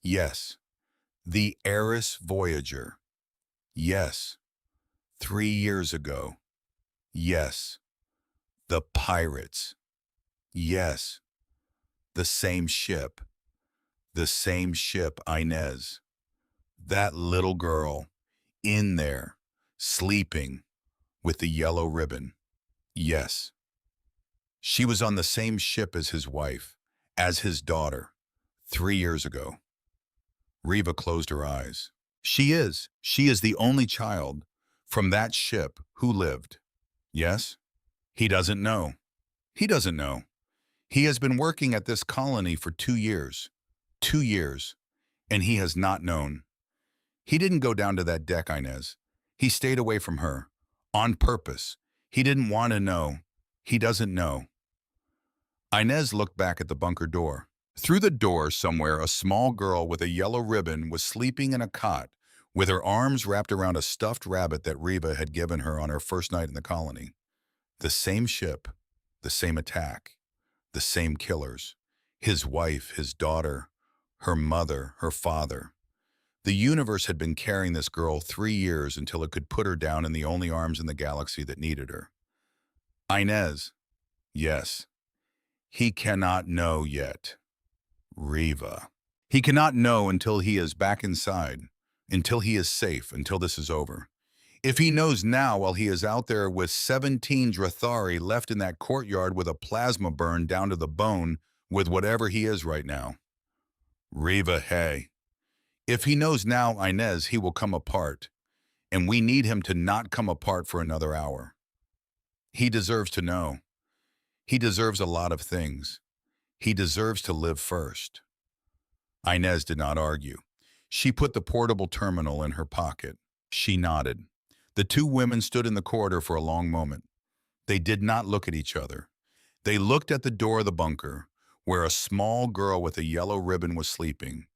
Yes. The Eris Voyager. Yes. 3 years ago. Yes. The pirates. Yes. The same ship. The same ship, Inez. That little girl. In there. Sleeping. With the yellow ribbon. Yes. She was on the same ship as his wife, as his daughter, 3 years ago. Reva closed her eyes. She is the only child from that ship who lived. Yes? He doesn't know. He doesn't know. He has been working at this colony for 2 years. 2 years. And he has not known. He didn't go down to that deck, Inez. He stayed away from her. On purpose. He didn't want to know. He doesn't know. Inez looked back at the bunker door. Through the door somewhere, a small girl with a yellow ribbon was sleeping in a cot with her arms wrapped around a stuffed rabbit that Reva had given her on her first night in the colony. The same ship, the same attack, the same killers. His wife, his daughter, her mother, her father. The universe had been carrying this girl 3 years until it could put her down in the only arms in the galaxy that needed her. Inez. Yes. He cannot know yet. Reva. He cannot know until he is back inside, until he is safe, until this is over. If he knows now while he is out there with 17 Drathari left in that courtyard with a plasma burn down to the bone with whatever he is right now. Reva, hey. If he knows now, Inez, he will come apart, and we need him to not come apart for another hour. He deserves to know. He deserves a lot of things. He deserves to live first. Inez did not argue. She put the portable terminal in her pocket. She nodded. The two women stood in the corridor for a long moment. They did not look at each other. They looked at the door of the bunker, where a small girl with a yellow ribbon was sleeping,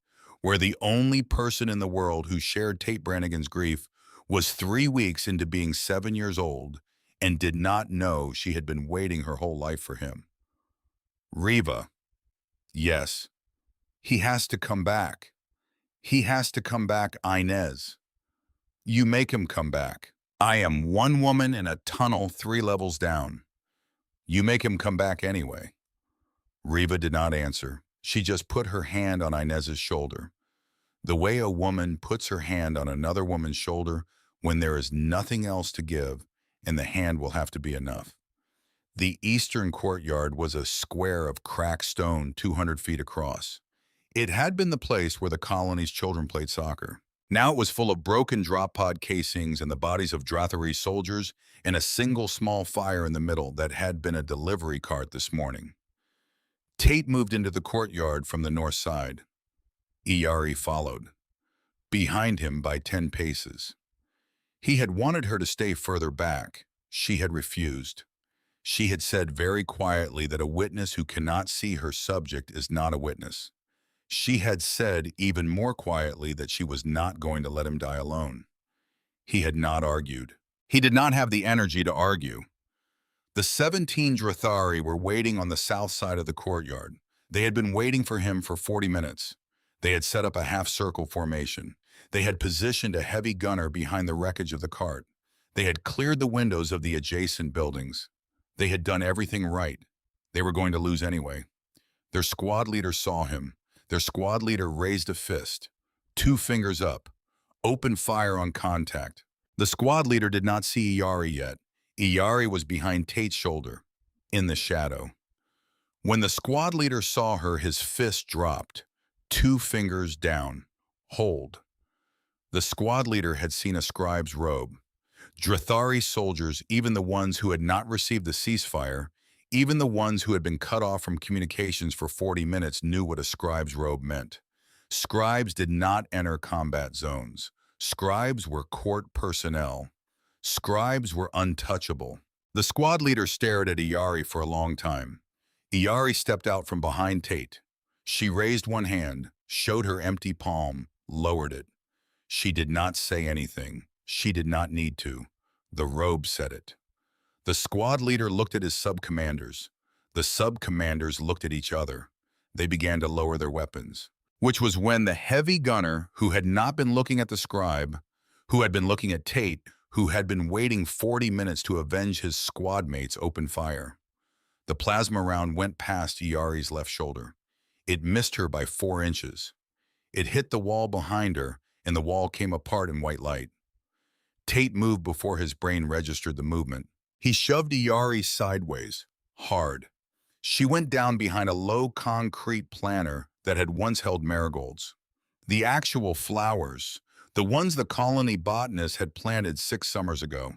where the only person in the world who shared Tate Brannigan's grief was 3 weeks into being 7 years old and did not know she had been waiting her whole life for him. Reva. Yes. He has to come back. He has to come back, Inez. You make him come back. I am one woman in a tunnel 3 levels down. You make him come back anyway. Reva did not answer. She just put her hand on Inez's shoulder. The way a woman puts her hand on another woman's shoulder when there is nothing else to give, and the hand will have to be enough. The eastern courtyard was a square of cracked stone 200 feet across. It had been the place where the colony's children played soccer. Now it was full of broken drop pod casings and the bodies of Drathari soldiers and a single small fire in the middle that had been a delivery cart this morning. Tate moved into the courtyard from the north side. Iyari followed, behind him by 10 paces. He had wanted her to stay further back. She had refused. She had said very quietly that a witness who cannot see her subject is not a witness. She had said even more quietly that she was not going to let him die alone. He had not argued. He did not have the energy to argue. The 17 Drathari were waiting on the south side of the courtyard. They had been waiting for him for 40 minutes. They had set up a half-circle formation. They had positioned a heavy gunner behind the wreckage of the cart. They had cleared the windows of the adjacent buildings. They had done everything right. They were going to lose anyway. Their squad leader saw him. Their squad leader raised a fist, 2 fingers up, opened fire on contact. The squad leader did not see Iyari yet. Iyari was behind Tate's shoulder, in the shadow. When the squad leader saw her, his fist dropped, 2 fingers down. Hold. The squad leader had seen a scribe's robe. Drathari soldiers, even the ones who had not received the ceasefire, even the ones who had been cut off from communications for 40 minutes knew what a scribe's robe meant. Scribes did not enter combat zones. Scribes were court personnel. Scribes were untouchable. The squad leader stared at Iyari for a long time. Iyari stepped out from behind Tate. She raised one hand, showed her empty palm, lowered it. She did not say anything. She did not need to. The robe said it. The squad leader looked at his sub-commanders. The sub-commanders looked at each other. They began to lower their weapons, which was when the heavy gunner, who had not been looking at the scribe, who had been looking at Tate, who had been waiting 40 minutes to avenge his squad mates, opened fire. The plasma round went past Iyari's left shoulder. It missed her by 4 inches. It hit the wall behind her, and the wall came apart in white light. Tate moved before his brain registered the movement. He shoved Iyari sideways, hard. She went down behind a low concrete planter that had once held marigolds. The actual flowers, the ones the colony botanist had planted 6 summers ago.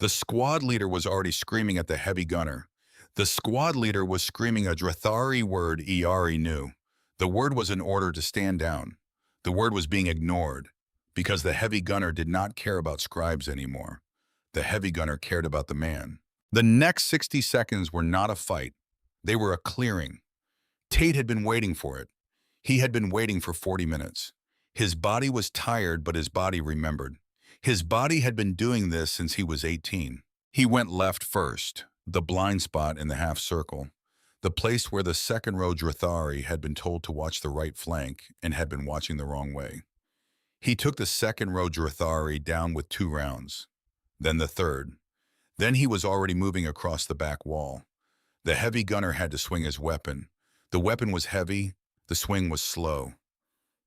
The squad leader was already screaming at the heavy gunner. The squad leader was screaming a Drathari word Iyari knew. The word was an order to stand down. The word was being ignored, because the heavy gunner did not care about scribes anymore. The heavy gunner cared about the man. The next 60 seconds were not a fight. They were a clearing. Tate had been waiting for it. He had been waiting for 40 minutes. His body was tired, but his body remembered. His body had been doing this since he was 18. He went left first, the blind spot in the half circle, the place where the second row Drathari had been told to watch the right flank and had been watching the wrong way. He took the second row Drathari down with 2 rounds, then the third. Then he was already moving across the back wall. The heavy gunner had to swing his weapon. The weapon was heavy, the swing was slow.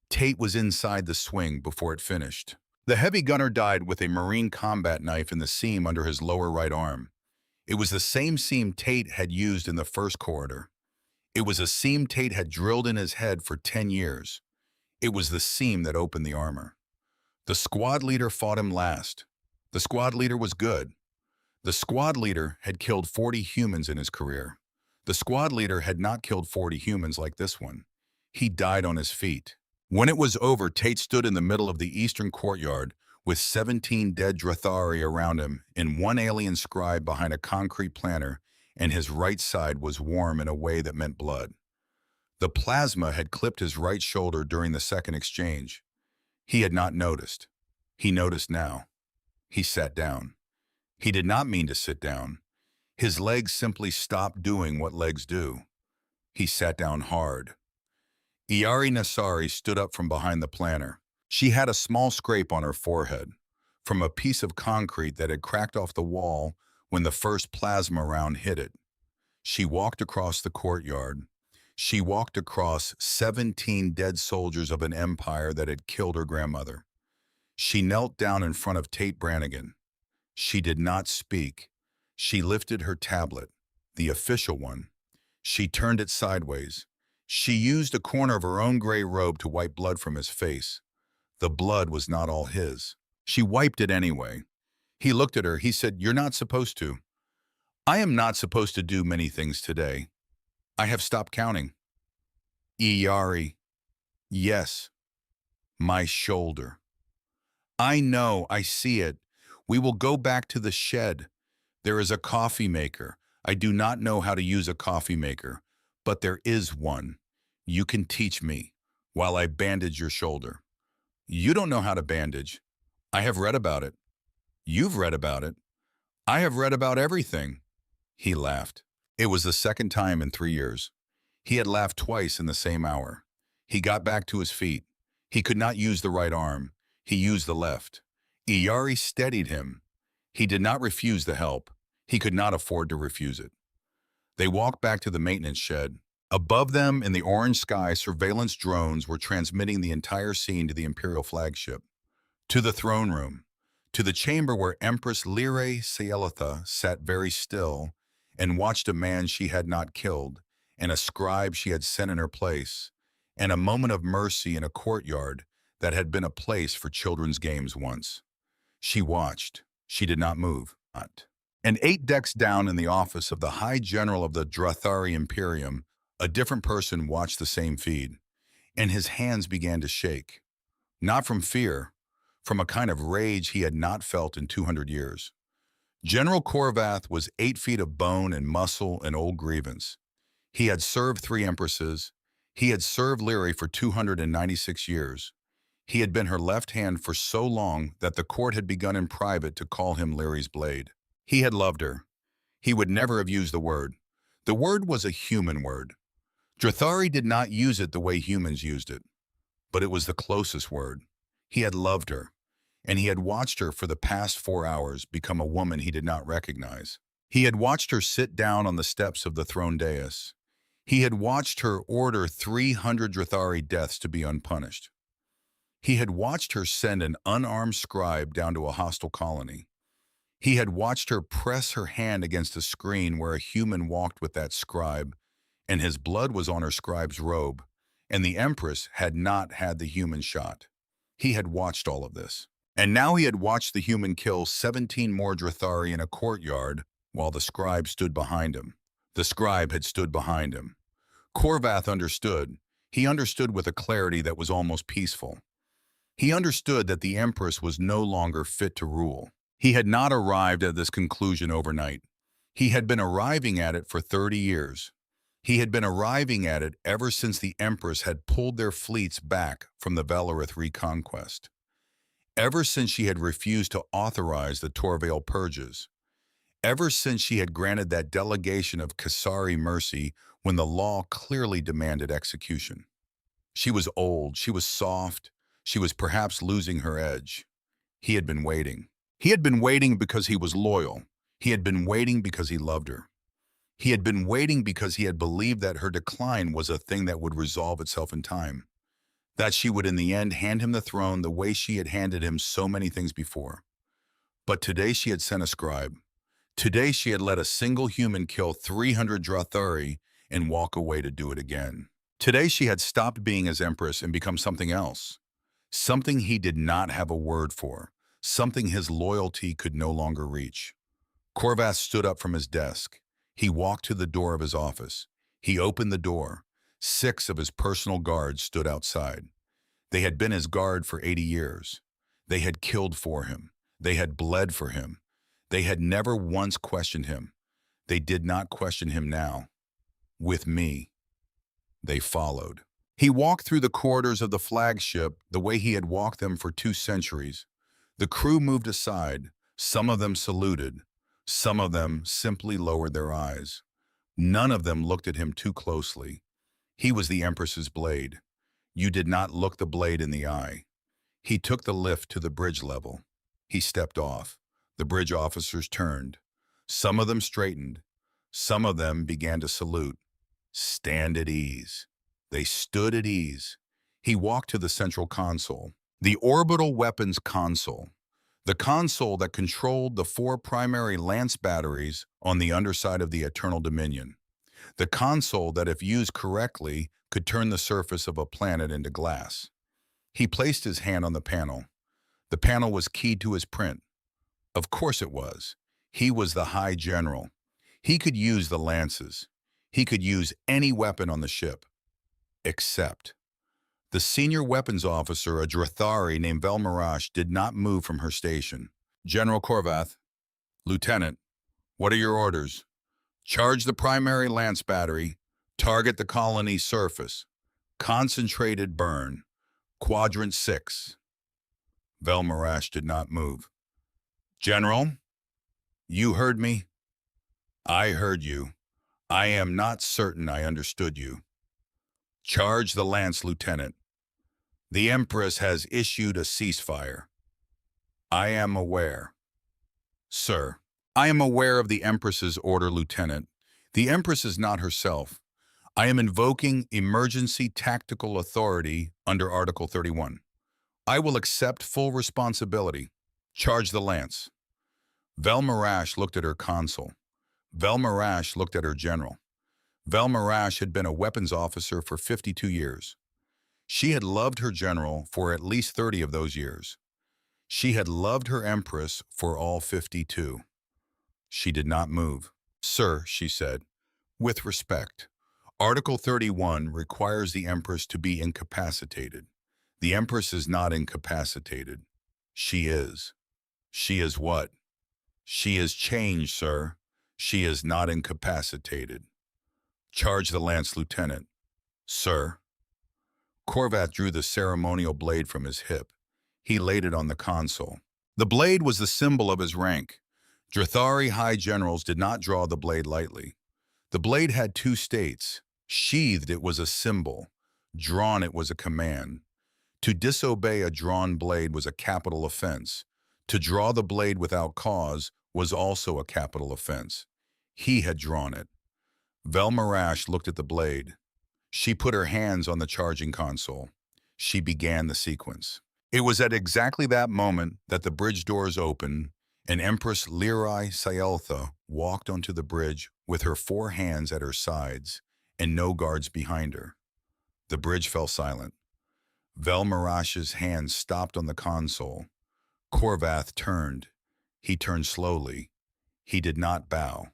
Tate was inside the swing before it finished. The heavy gunner died with a marine combat knife in the seam under his lower right arm. It was the same seam Tate had used in the first corridor. It was a seam Tate had drilled in his head for 10 years. It was the seam that opened the armor. The squad leader fought him last. The squad leader was good. The squad leader had killed 40 humans in his career. The squad leader had not killed 40 humans like this one. He died on his feet. When it was over, Tate stood in the middle of the eastern courtyard with 17 dead Drathari around him and 1 alien scribe behind a concrete planter, and his right side was warm in a way that meant blood. The plasma had clipped his right shoulder during the second exchange. He had not noticed. He noticed now. He sat down. He did not mean to sit down. His legs simply stopped doing what legs do. He sat down hard. Iyari Nasari stood up from behind the planter. She had a small scrape on her forehead from a piece of concrete that had cracked off the wall when the first plasma round hit it. She walked across the courtyard. She walked across 17 dead soldiers of an empire that had killed her grandmother. She knelt down in front of Tate Brannigan. She did not speak. She lifted her tablet, the official one. She turned it sideways. She used a corner of her own gray robe to wipe blood from his face. The blood was not all his. She wiped it anyway. He looked at her. He said, "You're not supposed to." "I am not supposed to do many things today. I have stopped counting." Iyari. Yes. My shoulder. "I know, I see it. We will go back to the shed. There is a coffee maker. I do not know how to use a coffee maker, but there is one. You can teach me while I bandage your shoulder." "You don't know how to bandage." "I have read about it." "You've read about it." "I have read about everything." He laughed. It was the second time in 3 years. He had laughed twice in the same hour. He got back to his feet. He could not use the right arm. He used the left. Iyari steadied him. He did not refuse the help. He could not afford to refuse it. They walked back to the maintenance shed. Above them, in the orange sky, surveillance drones were transmitting the entire scene to the Imperial flagship, to the throne room, to the chamber where Empress Lyre Cielitha sat very still and watched a man she had not killed, and a scribe she had sent in her place, and a moment of mercy in a courtyard that had been a place for children's games once. She watched. She did not move. And 8 decks down in the office of the High General of the Drathari Imperium, a different person watched the same feed, and his hands began to shake. Not from fear, from a kind of rage he had not felt in 200 years. General Korvath was 8 feet of bone and muscle and old grievance. He had served 3 empresses. He had served Lyri for 296 years. He had been her left hand for so long that the court had begun in private to call him Lyri's blade. He had loved her. He would never have used the word. The word was a human word. Drathari did not use it the way humans used it, but it was the closest word. He had loved her, and he had watched her for the past 4 hours become a woman he did not recognize. He had watched her sit down on the steps of the throne dais. He had watched her order 300 Drathari deaths to be unpunished. He had watched her send an unarmed scribe down to a hostile colony. He had watched her press her hand against a screen where a human walked with that scribe, and his blood was on her scribe's robe, and the Empress had not had the human shot. He had watched all of this. And now he had watched the human kill 17 more Drathari in a courtyard while the scribe stood behind him. The scribe had stood behind him. Korvath understood. He understood with a clarity that was almost peaceful. He understood that the Empress was no longer fit to rule. He had not arrived at this conclusion overnight. He had been arriving at it for 30 years. He had been arriving at it ever since the Empress had pulled their fleets back from the Valarith reconquest. Ever since she had refused to authorize the Torvale purges. Ever since she had granted that delegation of Kasari mercy when the law clearly demanded execution. She was old, she was soft, she was perhaps losing her edge. He had been waiting. He had been waiting because he was loyal. He had been waiting because he loved her. He had been waiting because he had believed that her decline was a thing that would resolve itself in time. That she would in the end hand him the throne the way she had handed him so many things before. But today she had sent a scribe. Today she had let a single human kill 300 Drathari and walk away to do it again. Today she had stopped being his Empress and become something else. Something he did not have a word for. Something his loyalty could no longer reach. Korvath stood up from his desk. He walked to the door of his office. He opened the door. 6 of his personal guards stood outside. They had been his guard for 80 years. They had killed for him. They had bled for him. They had never once questioned him. They did not question him now. With me. They followed. He walked through the corridors of the flagship the way he had walked them for 2 centuries. The crew moved aside. Some of them saluted. Some of them simply lowered their eyes. None of them looked at him too closely. He was the Empress's blade. You did not look the blade in the eye. He took the lift to the bridge level. He stepped off. The bridge officers turned. Some of them straightened. Some of them began to salute. Stand at ease. They stood at ease. He walked to the central console, the orbital weapons console, the console that controlled the 4 primary lance batteries on the underside of the Eternal Dominion. The console that, if used correctly, could turn the surface of a planet into glass. He placed his hand on the panel. The panel was keyed to his print. Of course it was. He was the High General. He could use the lances. He could use any weapon on the ship. Except the senior weapons officer, a Drathari named Velmarash, did not move from her station. General Korvath, Lieutenant, what are your orders? Charge the primary lance battery. Target the colony's surface. Concentrated burn. Quadrant 6. Velmarash did not move. General, you heard me? I heard you. I am not certain I understood you. Charge the lance, Lieutenant. The Empress has issued a ceasefire. I am aware. Sir, I am aware of the Empress's order, Lieutenant. The Empress is not herself. I am invoking emergency tactical authority under Article 31. I will accept full responsibility. Charge the lance. Velmarash looked at her consul. Velmarash looked at her general. Velmarash had been a weapons officer for 52 years. She had loved her general for at least 30 of those years. She had loved her Empress for all 52. She did not move. Sir, she said, with respect, Article 31 requires the Empress to be incapacitated. The Empress is not incapacitated. She is. She is what? She is changed, sir. She is not incapacitated. Charge the lance, Lieutenant. Sir. Korvath drew the ceremonial blade from his hip. He laid it on the console. The blade was the symbol of his rank. Drathari High Generals did not draw the blade lightly. The blade had two states. Sheathed, it was a symbol. Drawn, it was a command. To disobey a drawn blade was a capital offense. To draw the blade without cause was also a capital offense. He had drawn it. Velmarash looked at the blade. She put her hands on the charging console. She began the sequence. It was at exactly that moment that the bridge doors opened and Empress Lirai Sayeltha walked onto the bridge with her 4 hands at her sides and no guards behind her. The bridge fell silent. Velmarash's hands stopped on the console. Korvath turned. He turned slowly. He did not bow.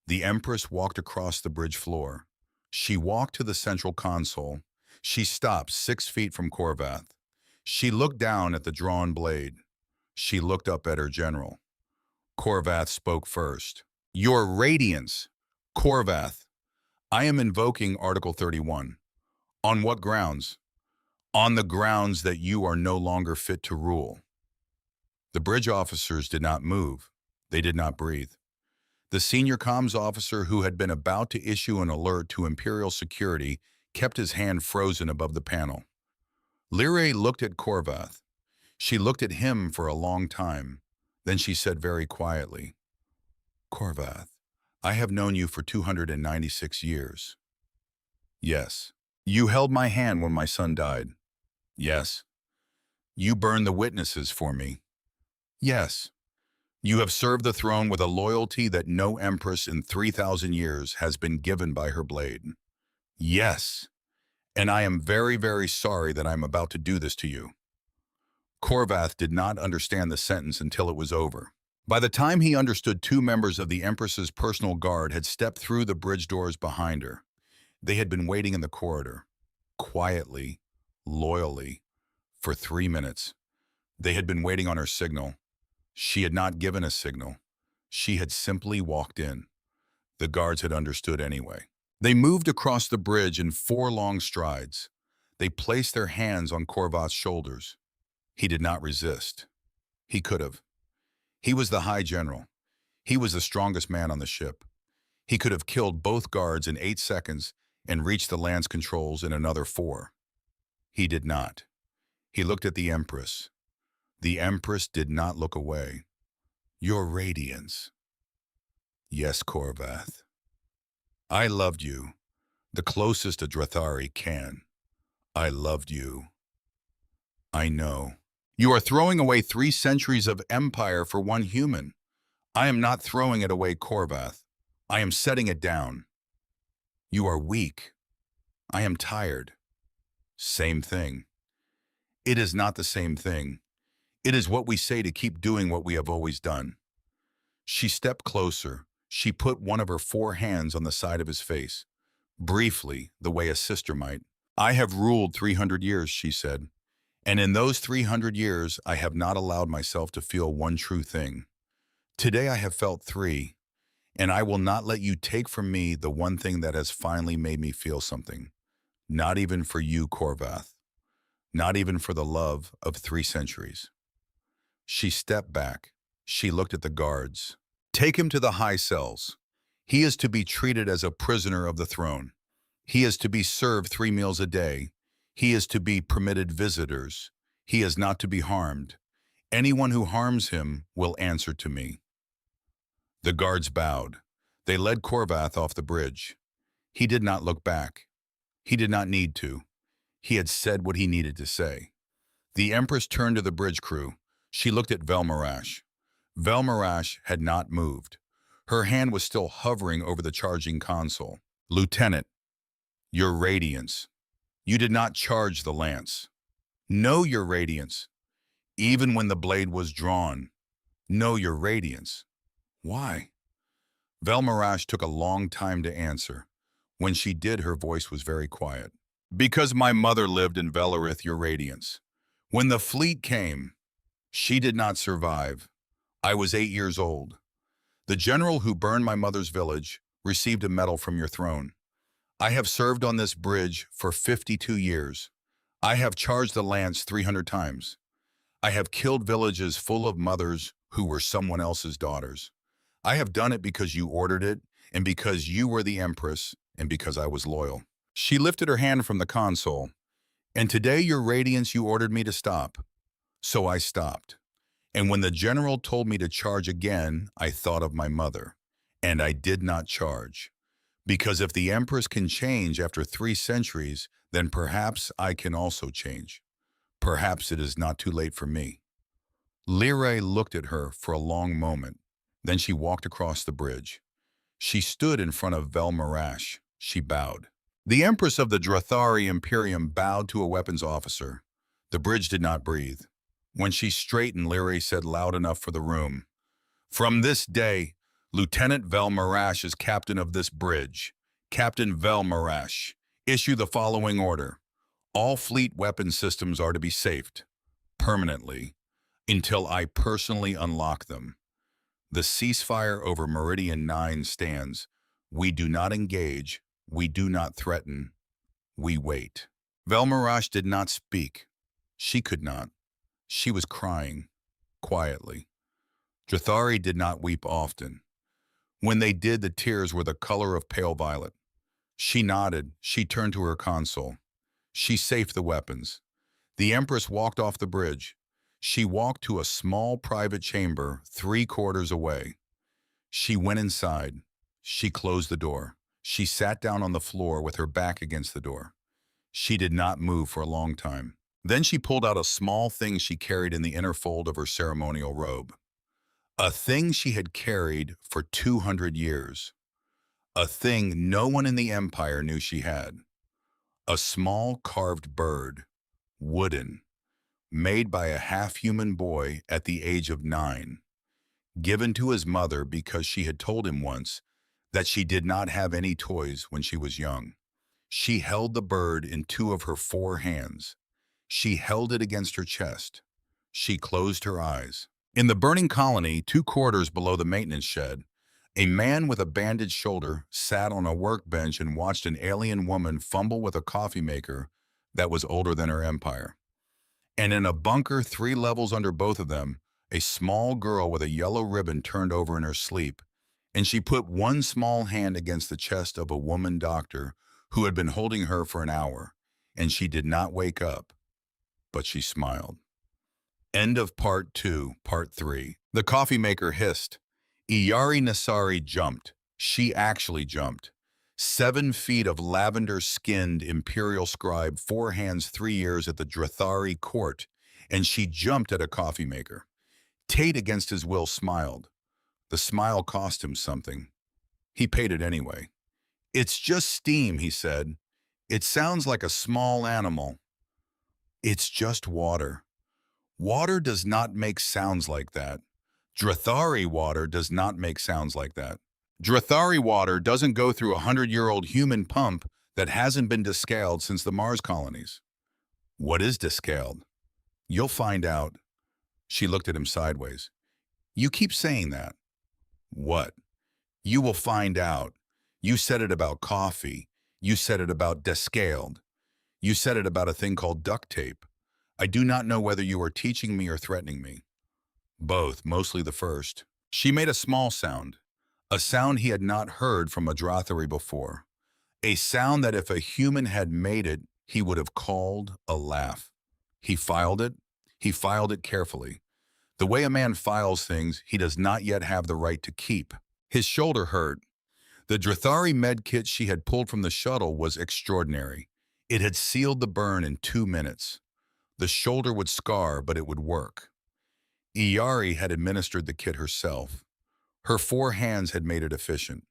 The Empress walked across the bridge floor. She walked to the central console. She stopped 6 feet from Korvath. She looked down at the drawn blade. She looked up at her general. Korvath spoke first. Your Radiance, Korvath, I am invoking Article 31. On what grounds? On the grounds that you are no longer fit to rule. The bridge officers did not move. They did not breathe. The senior comms officer who had been about to issue an alert to Imperial security kept his hand frozen above the panel. Lirai looked at Korvath. She looked at him for a long time. Then she said very quietly, Korvath, I have known you for 296 years. Yes. You held my hand when my son died. Yes. You burned the witnesses for me. Yes. You have served the throne with a loyalty that no empress in 3,000 years has been given by her blade. Yes. And I am very, very sorry that I am about to do this to you. Korvath did not understand the sentence until it was over. By the time he understood, 2 members of the Empress's personal guard had stepped through the bridge doors behind her. They had been waiting in the corridor, quietly, loyally, for 3 minutes. They had been waiting on her signal. She had not given a signal. She had simply walked in. The guards had understood anyway. They moved across the bridge in 4 long strides. They placed their hands on Korvath's shoulders. He did not resist. He could have. He was the High General. He was the strongest man on the ship. He could have killed both guards in 8 seconds and reached the lance controls in another 4. He did not. He looked at the Empress. The Empress did not look away. Your Radiance. Yes, Korvath. I loved you, the closest a Drathari can. I loved you. I know. You are throwing away 3 centuries of empire for 1 human. I am not throwing it away, Korvath. I am setting it down. You are weak. I am tired. Same thing. It is not the same thing. It is what we say to keep doing what we have always done. She stepped closer. She put one of her 4 hands on the side of his face, briefly, the way a sister might. I have ruled 300 years, she said, and in those 300 years I have not allowed myself to feel one true thing. Today I have felt 3, and I will not let you take from me the one thing that has finally made me feel something. Not even for you, Korvath. Not even for the love of 3 centuries. She stepped back. She looked at the guards. Take him to the high cells. He is to be treated as a prisoner of the throne. He is to be served 3 meals a day. He is to be permitted visitors. He is not to be harmed. Anyone who harms him will answer to me. The guards bowed. They led Korvath off the bridge. He did not look back. He did not need to. He had said what he needed to say. The Empress turned to the bridge crew. She looked at Velmarash. Velmarash had not moved. Her hand was still hovering over the charging console. Lieutenant, your radiance. You did not charge the lance. Know your radiance. Even when the blade was drawn. Know your radiance. Why? Velmarash took a long time to answer. When she did, her voice was very quiet. Because my mother lived in Velarith, your radiance. When the fleet came, she did not survive. I was 8 years old. The general who burned my mother's village received a medal from your throne. I have served on this bridge for 52 years. I have charged the lance 300 times. I have killed villages full of mothers who were someone else's daughters. I have done it because you ordered it, and because you were the Empress, and because I was loyal. She lifted her hand from the console. And today, your radiance, you ordered me to stop. So I stopped. And when the general told me to charge again, I thought of my mother. And I did not charge. Because if the Empress can change after 3 centuries, then perhaps I can also change. Perhaps it is not too late for me. Lyrae looked at her for a long moment. Then she walked across the bridge. She stood in front of Velmarash. She bowed. The Empress of the Drathari Imperium bowed to a weapons officer. The bridge did not breathe. When she straightened, Lyrae said loud enough for the room, "From this day, Lieutenant Velmarash is captain of this bridge. Captain Velmarash, issue the following order. All fleet weapon systems are to be safed, permanently, until I personally unlock them. The ceasefire over Meridian 9 stands. We do not engage. We do not threaten. We wait." Velmarash did not speak. She could not. She was crying, quietly. Drathari did not weep often. When they did, the tears were the color of pale violet. She nodded. She turned to her console. She safed the weapons. The Empress walked off the bridge. She walked to a small private chamber 3 quarters away. She went inside. She closed the door. She sat down on the floor with her back against the door. She did not move for a long time. Then she pulled out a small thing she carried in the inner fold of her ceremonial robe. A thing she had carried for 200 years. A thing no one in the Empire knew she had. A small carved bird, wooden, made by a half-human boy at the age of 9, given to his mother because she had told him once that she did not have any toys when she was young. She held the bird in 2 of her 4 hands. She held it against her chest. She closed her eyes. In the burning colony, 2 quarters below the maintenance shed, a man with a bandaged shoulder sat on a workbench and watched an alien woman fumble with a coffee maker that was older than her empire. And in a bunker 3 levels under both of them, a small girl with a yellow ribbon turned over in her sleep, and she put one small hand against the chest of a woman doctor who had been holding her for an hour, and she did not wake up, but she smiled. End of part 2, part 3. The coffee maker hissed. Iyari Nasari jumped. She actually jumped. 7 feet of lavender-skinned imperial scribe, 4 hands, 3 years at the Drathari court, and she jumped at a coffee maker. Tate, against his will, smiled. The smile cost him something. He paid it anyway. It's just steam, he said. It sounds like a small animal. It's just water. Water does not make sounds like that. Drathari water does not make sounds like that. Drathari water doesn't go through a 100-year-old human pump that hasn't been descaled since the Mars colonies. What is descaled? You'll find out. She looked at him sideways. You keep saying that. What? You will find out. You said it about coffee. You said it about descaled. You said it about a thing called duct tape. I do not know whether you are teaching me or threatening me. Both, mostly the first. She made a small sound, a sound he had not heard from a Drothary before, a sound that if a human had made it, he would have called a laugh. He filed it. He filed it carefully. The way a man files things he does not yet have the right to keep. His shoulder hurt. The Drathari med kit she had pulled from the shuttle was extraordinary. It had sealed the burn in 2 minutes. The shoulder would scar, but it would work. Iyari had administered the kit herself. Her 4 hands had made it efficient.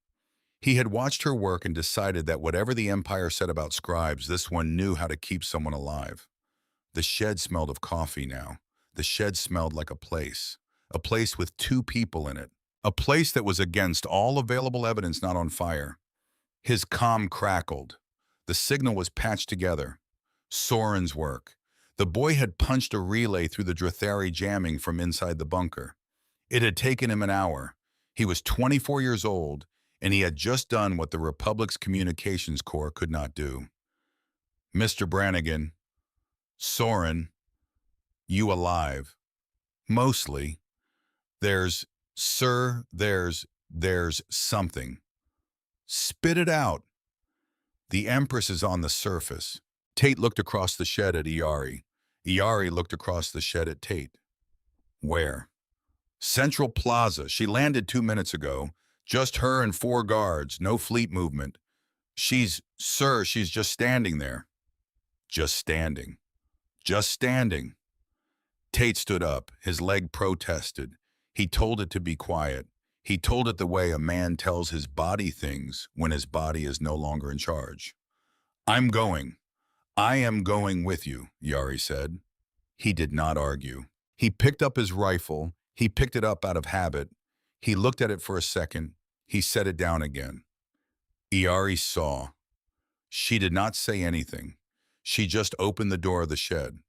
He had watched her work and decided that whatever the Empire said about scribes, this one knew how to keep someone alive. The shed smelled of coffee now. The shed smelled like a place with 2 people in it, a place that was against all available evidence not on fire. His comm crackled. The signal was patched together. Soren's work. The boy had punched a relay through the Drathari jamming from inside the bunker. It had taken him an hour. He was 24 years old, and he had just done what the Republic's Communications Corps could not do. Mr. Brannigan, Soren, you alive? Mostly. There's something. Spit it out. The Empress is on the surface. Tate looked across the shed at Iyari. Iyari looked across the shed at Tate. Where? Central Plaza. She landed 2 minutes ago. Just her and 4 guards, no fleet movement. She's just standing there. Just standing. Just standing. Tate stood up. His leg protested. He told it to be quiet. He told it the way a man tells his body things when his body is no longer in charge. I'm going. I am going with you, Yari said. He did not argue. He picked up his rifle. He picked it up out of habit. He looked at it for a second. He set it down again. Iyari saw. She did not say anything. She just opened the door of the shed.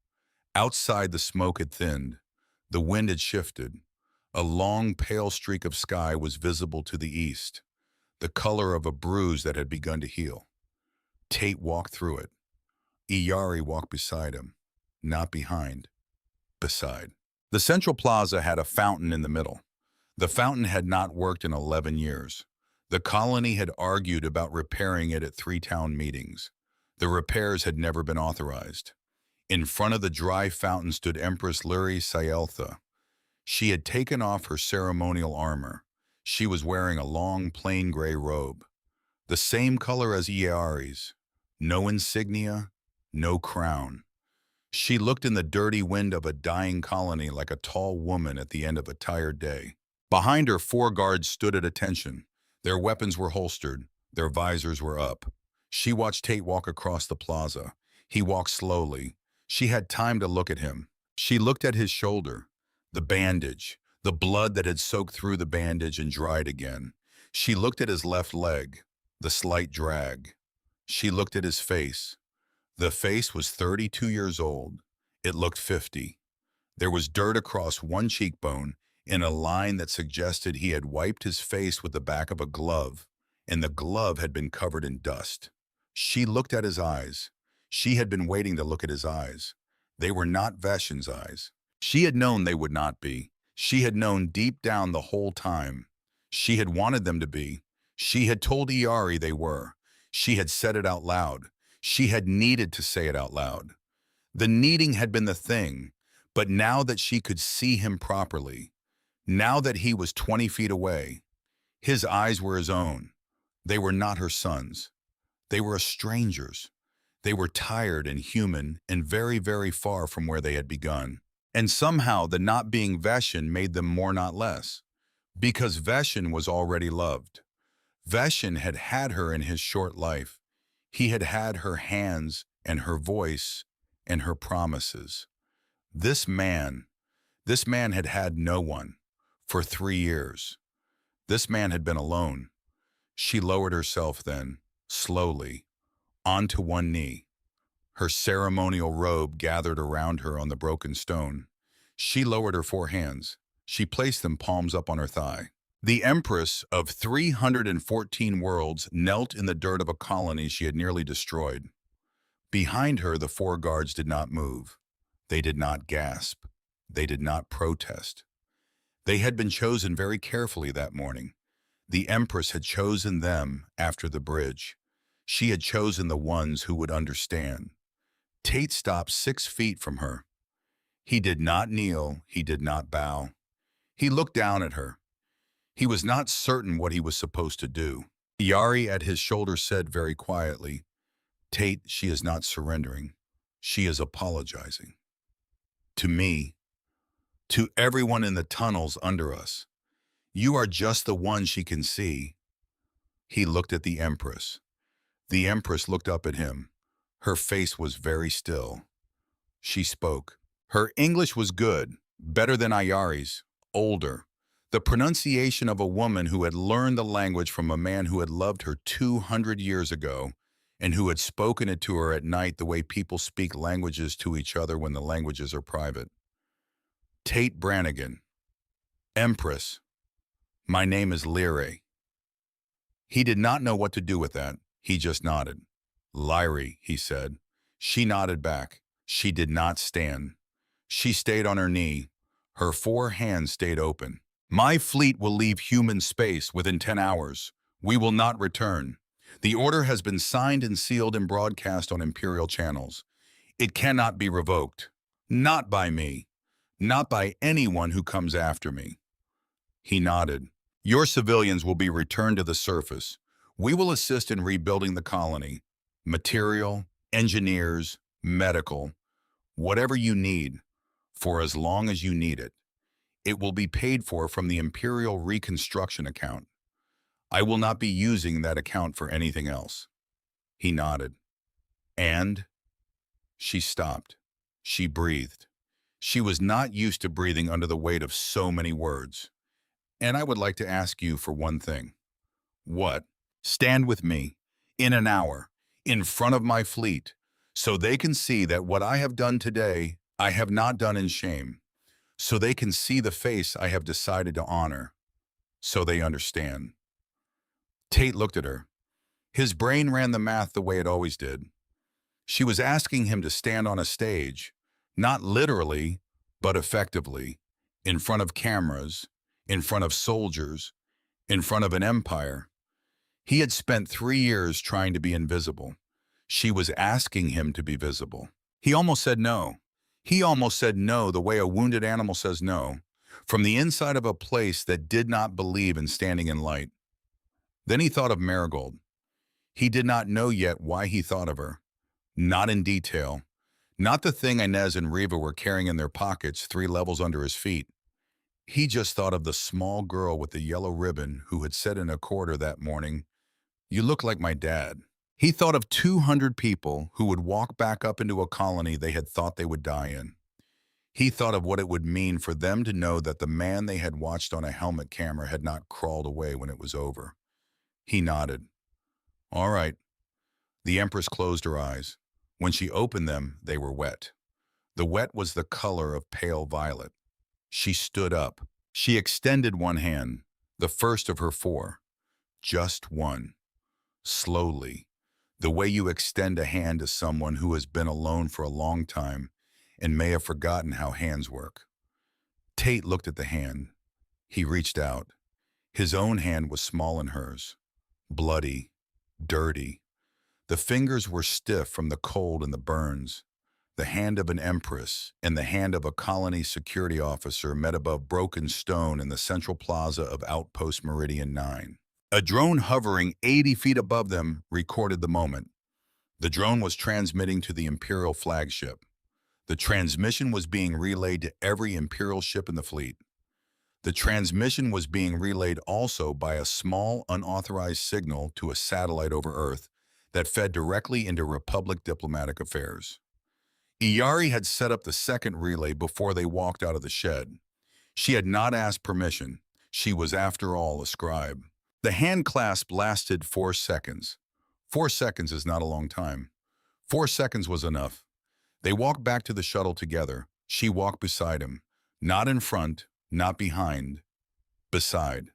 Outside, the smoke had thinned. The wind had shifted. A long, pale streak of sky was visible to the east, the color of a bruise that had begun to heal. Tate walked through it. Iyari walked beside him, not behind, beside. The Central Plaza had a fountain in the middle. The fountain had not worked in 11 years. The colony had argued about repairing it at 3 town meetings. The repairs had never been authorized. In front of the dry fountain stood Empress Luri Sayeltha. She had taken off her ceremonial armor. She was wearing a long, plain gray robe, the same color as Iyari's. No insignia, no crown. She looked in the dirty wind of a dying colony like a tall woman at the end of a tired day. Behind her, 4 guards stood at attention. Their weapons were holstered. Their visors were up. She watched Tate walk across the plaza. He walked slowly. She had time to look at him. She looked at his shoulder, the bandage, the blood that had soaked through the bandage and dried again. She looked at his left leg, the slight drag. She looked at his face. The face was 32 years old. It looked 50. There was dirt across one cheekbone in a line that suggested he had wiped his face with the back of a glove, and the glove had been covered in dust. She looked at his eyes. She had been waiting to look at his eyes. They were not Veshin's eyes. She had known they would not be. She had known deep down the whole time. She had wanted them to be. She had told Iyari they were. She had said it out loud. She had needed to say it out loud. The needing had been the thing, but now that she could see him properly, now that he was 20 feet away, his eyes were his own. They were not her son's. They were a stranger's. They were tired and human and very, very far from where they had begun. And somehow the not being Veshin made them more, not less. Because Veshin was already loved. Veshin had had her in his short life. He had had her hands and her voice and her promises. This man, this man had had no one for 3 years. This man had been alone. She lowered herself then, slowly, onto one knee. Her ceremonial robe gathered around her on the broken stone. She lowered her 4 hands. She placed them palms up on her thigh. The Empress of 314 worlds knelt in the dirt of a colony she had nearly destroyed. Behind her, the 4 guards did not move. They did not gasp. They did not protest. They had been chosen very carefully that morning. The Empress had chosen them after the bridge. She had chosen the ones who would understand. Tate stopped 6 feet from her. He did not kneel. He did not bow. He looked down at her. He was not certain what he was supposed to do. Yari at his shoulder said very quietly, "Tate, she is not surrendering. She is apologizing. To me, to everyone in the tunnels under us. You are just the one she can see." He looked at the Empress. The Empress looked up at him. Her face was very still. She spoke. Her English was good, better than Ayari's, older. The pronunciation of a woman who had learned the language from a man who had loved her 200 years ago and who had spoken it to her at night the way people speak languages to each other when the languages are private. "Tate Brannigan. Empress. My name is Lyre." He did not know what to do with that. He just nodded. "Lyre," he said. She nodded back. She did not stand. She stayed on her knee. Her 4 hands stayed open. "My fleet will leave human space within 10 hours. We will not return. The order has been signed and sealed and broadcast on Imperial channels. It cannot be revoked. Not by me. Not by anyone who comes after me." He nodded. "Your civilians will be returned to the surface. We will assist in rebuilding the colony. Material, engineers, medical, whatever you need, for as long as you need it. It will be paid for from the Imperial Reconstruction account. I will not be using that account for anything else." He nodded. "And?" She stopped. She breathed. She was not used to breathing under the weight of so many words. "And I would like to ask you for one thing." "What?" "Stand with me, in an hour, in front of my fleet, so they can see that what I have done today, I have not done in shame. So they can see the face I have decided to honor. So they understand." Tate looked at her. His brain ran the math the way it always did. She was asking him to stand on a stage, not literally, but effectively, in front of cameras, in front of soldiers, in front of an empire. He had spent 3 years trying to be invisible. She was asking him to be visible. He almost said no. He almost said no the way a wounded animal says no, from the inside of a place that did not believe in standing in light. Then he thought of Marigold. He did not know yet why he thought of her. Not in detail. Not the thing Inez and Riva were carrying in their pockets 3 levels under his feet. He just thought of the small girl with the yellow ribbon who had said in a corridor that morning, "You look like my dad." He thought of 200 people who would walk back up into a colony they had thought they would die in. He thought of what it would mean for them to know that the man they had watched on a helmet camera had not crawled away when it was over. He nodded. "All right." The Empress closed her eyes. When she opened them, they were wet. The wet was the color of pale violet. She stood up. She extended one hand, the first of her 4. Just one. Slowly. The way you extend a hand to someone who has been alone for a long time and may have forgotten how hands work. Tate looked at the hand. He reached out. His own hand was small in hers. Bloody. Dirty. The fingers were stiff from the cold and the burns. The hand of an empress and the hand of a colony security officer met above broken stone in the central plaza of Outpost Meridian 9. A drone hovering 80 feet above them recorded the moment. The drone was transmitting to the Imperial flagship. The transmission was being relayed to every Imperial ship in the fleet. The transmission was being relayed also by a small, unauthorized signal to a satellite over Earth that fed directly into Republic diplomatic affairs. Iyari had set up the second relay before they walked out of the shed. She had not asked permission. She was, after all, a scribe. The hand clasp lasted 4 seconds. 4 seconds is not a long time. 4 seconds was enough. They walked back to the shuttle together. She walked beside him. Not in front, not behind. Beside.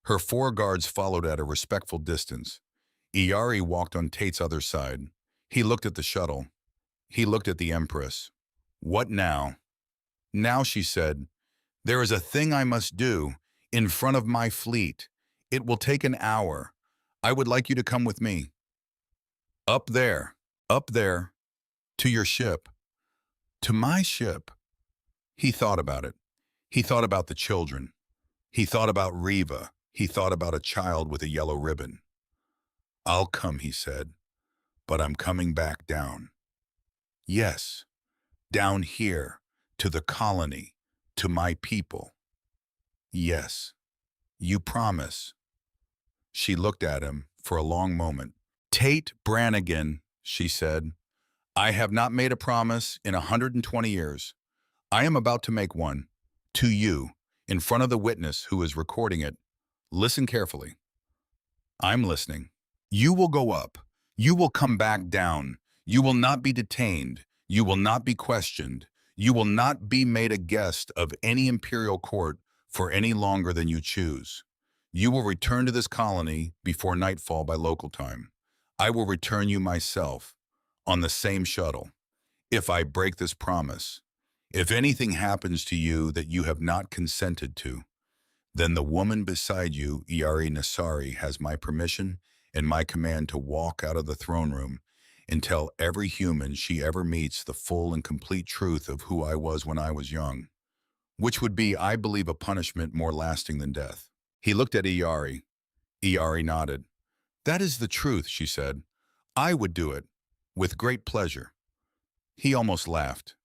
Her 4 guards followed at a respectful distance. Iyari walked on Tate's other side. He looked at the shuttle. He looked at the Empress. What now? Now, she said, there is a thing I must do in front of my fleet. It will take an hour. I would like you to come with me. Up there, to your ship. To my ship. He thought about it. He thought about the children. He thought about Riva. He thought about a child with a yellow ribbon. I'll come, he said, but I'm coming back down. Yes, down here, to the colony, to my people. Yes, you promise. She looked at him for a long moment. Tate Brannigan, she said, I have not made a promise in 120 years. I am about to make one, to you, in front of the witness who is recording it. Listen carefully. I'm listening. You will go up. You will come back down. You will not be detained. You will not be questioned. You will not be made a guest of any imperial court for any longer than you choose. You will return to this colony before nightfall by local time. I will return you myself on the same shuttle. If I break this promise, if anything happens to you that you have not consented to, then the woman beside you, Iyari Nasari, has my permission and my command to walk out of the throne room and tell every human she ever meets the full and complete truth of who I was when I was young, which would be, I believe, a punishment more lasting than death. He looked at Iyari. Iyari nodded. That is the truth, she said. I would do it, with great pleasure. He almost laughed.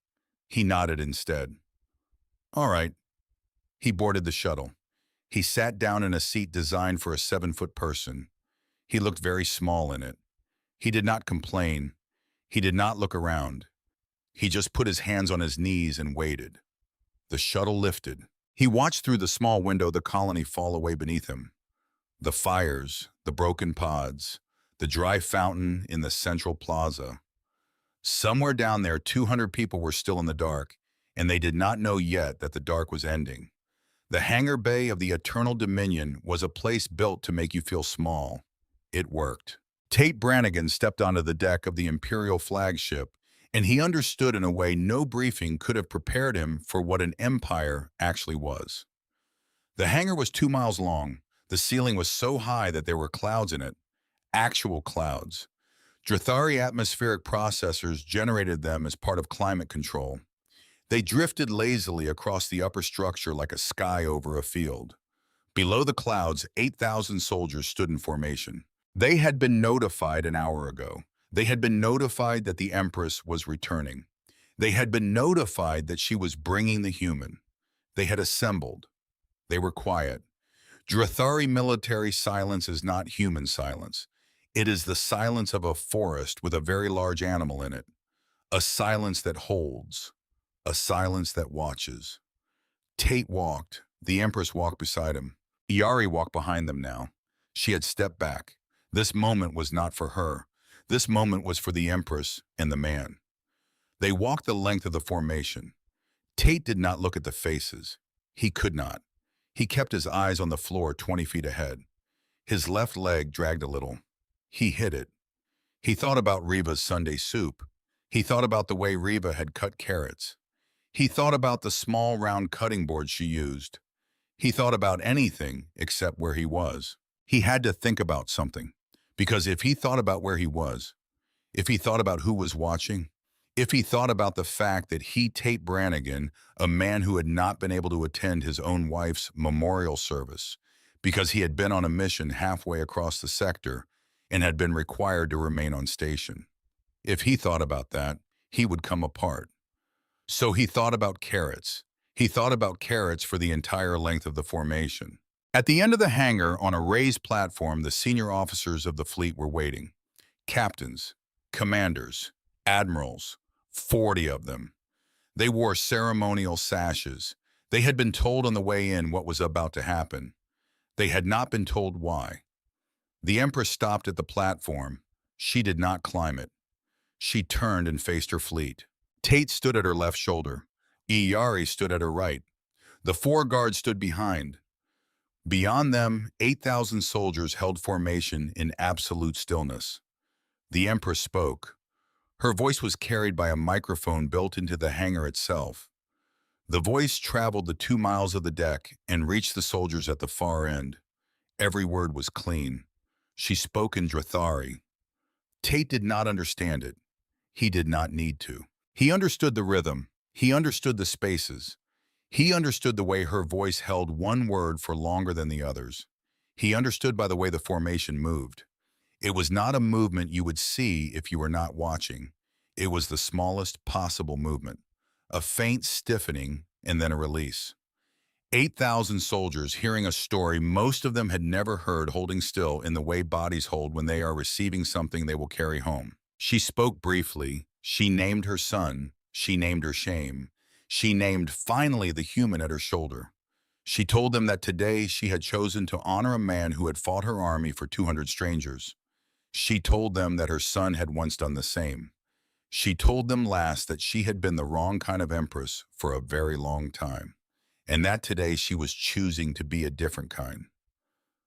He nodded instead. All right. He boarded the shuttle. He sat down in a seat designed for a 7-foot person. He looked very small in it. He did not complain. He did not look around. He just put his hands on his knees and waited. The shuttle lifted. He watched through the small window the colony fall away beneath him. The fires, the broken pods, the dry fountain in the central plaza. Somewhere down there, 200 people were still in the dark, and they did not know yet that the dark was ending. The hangar bay of the Eternal Dominion was a place built to make you feel small. It worked. Tate Brannigan stepped onto the deck of the Imperial flagship, and he understood in a way no briefing could have prepared him for what an empire actually was. The hangar was 2 miles long. The ceiling was so high that there were clouds in it. Actual clouds. Drathari atmospheric processors generated them as part of climate control. They drifted lazily across the upper structure like a sky over a field. Below the clouds, 8,000 soldiers stood in formation. They had been notified an hour ago. They had been notified that the Empress was returning. They had been notified that she was bringing the human. They had assembled. They were quiet. Drathari military silence is not human silence. It is the silence of a forest with a very large animal in it. A silence that holds. A silence that watches. Tate walked. The Empress walked beside him. Iyari walked behind them now. She had stepped back. This moment was not for her. This moment was for the Empress and the man. They walked the length of the formation. Tate did not look at the faces. He could not. He kept his eyes on the floor 20 feet ahead. His left leg dragged a little. He hit it. He thought about Riva's Sunday soup. He thought about the way Riva had cut carrots. He thought about the small round cutting board she used. He thought about anything except where he was. He had to think about something, because if he thought about where he was, if he thought about who was watching, if he thought about the fact that he, Tate Brannigan, a man who had not been able to attend his own wife's memorial service because he had been on a mission halfway across the sector and had been required to remain on station. If he thought about that, he would come apart. So he thought about carrots. He thought about carrots for the entire length of the formation. At the end of the hangar, on a raised platform, the senior officers of the fleet were waiting. Captains, commanders, admirals, 40 of them. They wore ceremonial sashes. They had been told on the way in what was about to happen. They had not been told why. The Empress stopped at the platform. She did not climb it. She turned and faced her fleet. Tate stood at her left shoulder. Iyari stood at her right. The four guards stood behind. Beyond them, 8,000 soldiers held formation in absolute stillness. The Empress spoke. Her voice was carried by a microphone built into the hangar itself. The voice traveled the 2 miles of the deck and reached the soldiers at the far end. Every word was clean. She spoke in Drathari. Tate did not understand it. He did not need to. He understood the rhythm. He understood the spaces. He understood the way her voice held one word for longer than the others. He understood by the way the formation moved. It was not a movement you would see if you were not watching. It was the smallest possible movement. A faint stiffening and then a release. 8,000 soldiers hearing a story most of them had never heard, holding still in the way bodies hold when they are receiving something they will carry home. She spoke briefly. She named her son. She named her shame. She named finally the human at her shoulder. She told them that today she had chosen to honor a man who had fought her army for 200 strangers. She told them that her son had once done the same. She told them last that she had been the wrong kind of empress for a very long time, and that today she was choosing to be a different kind.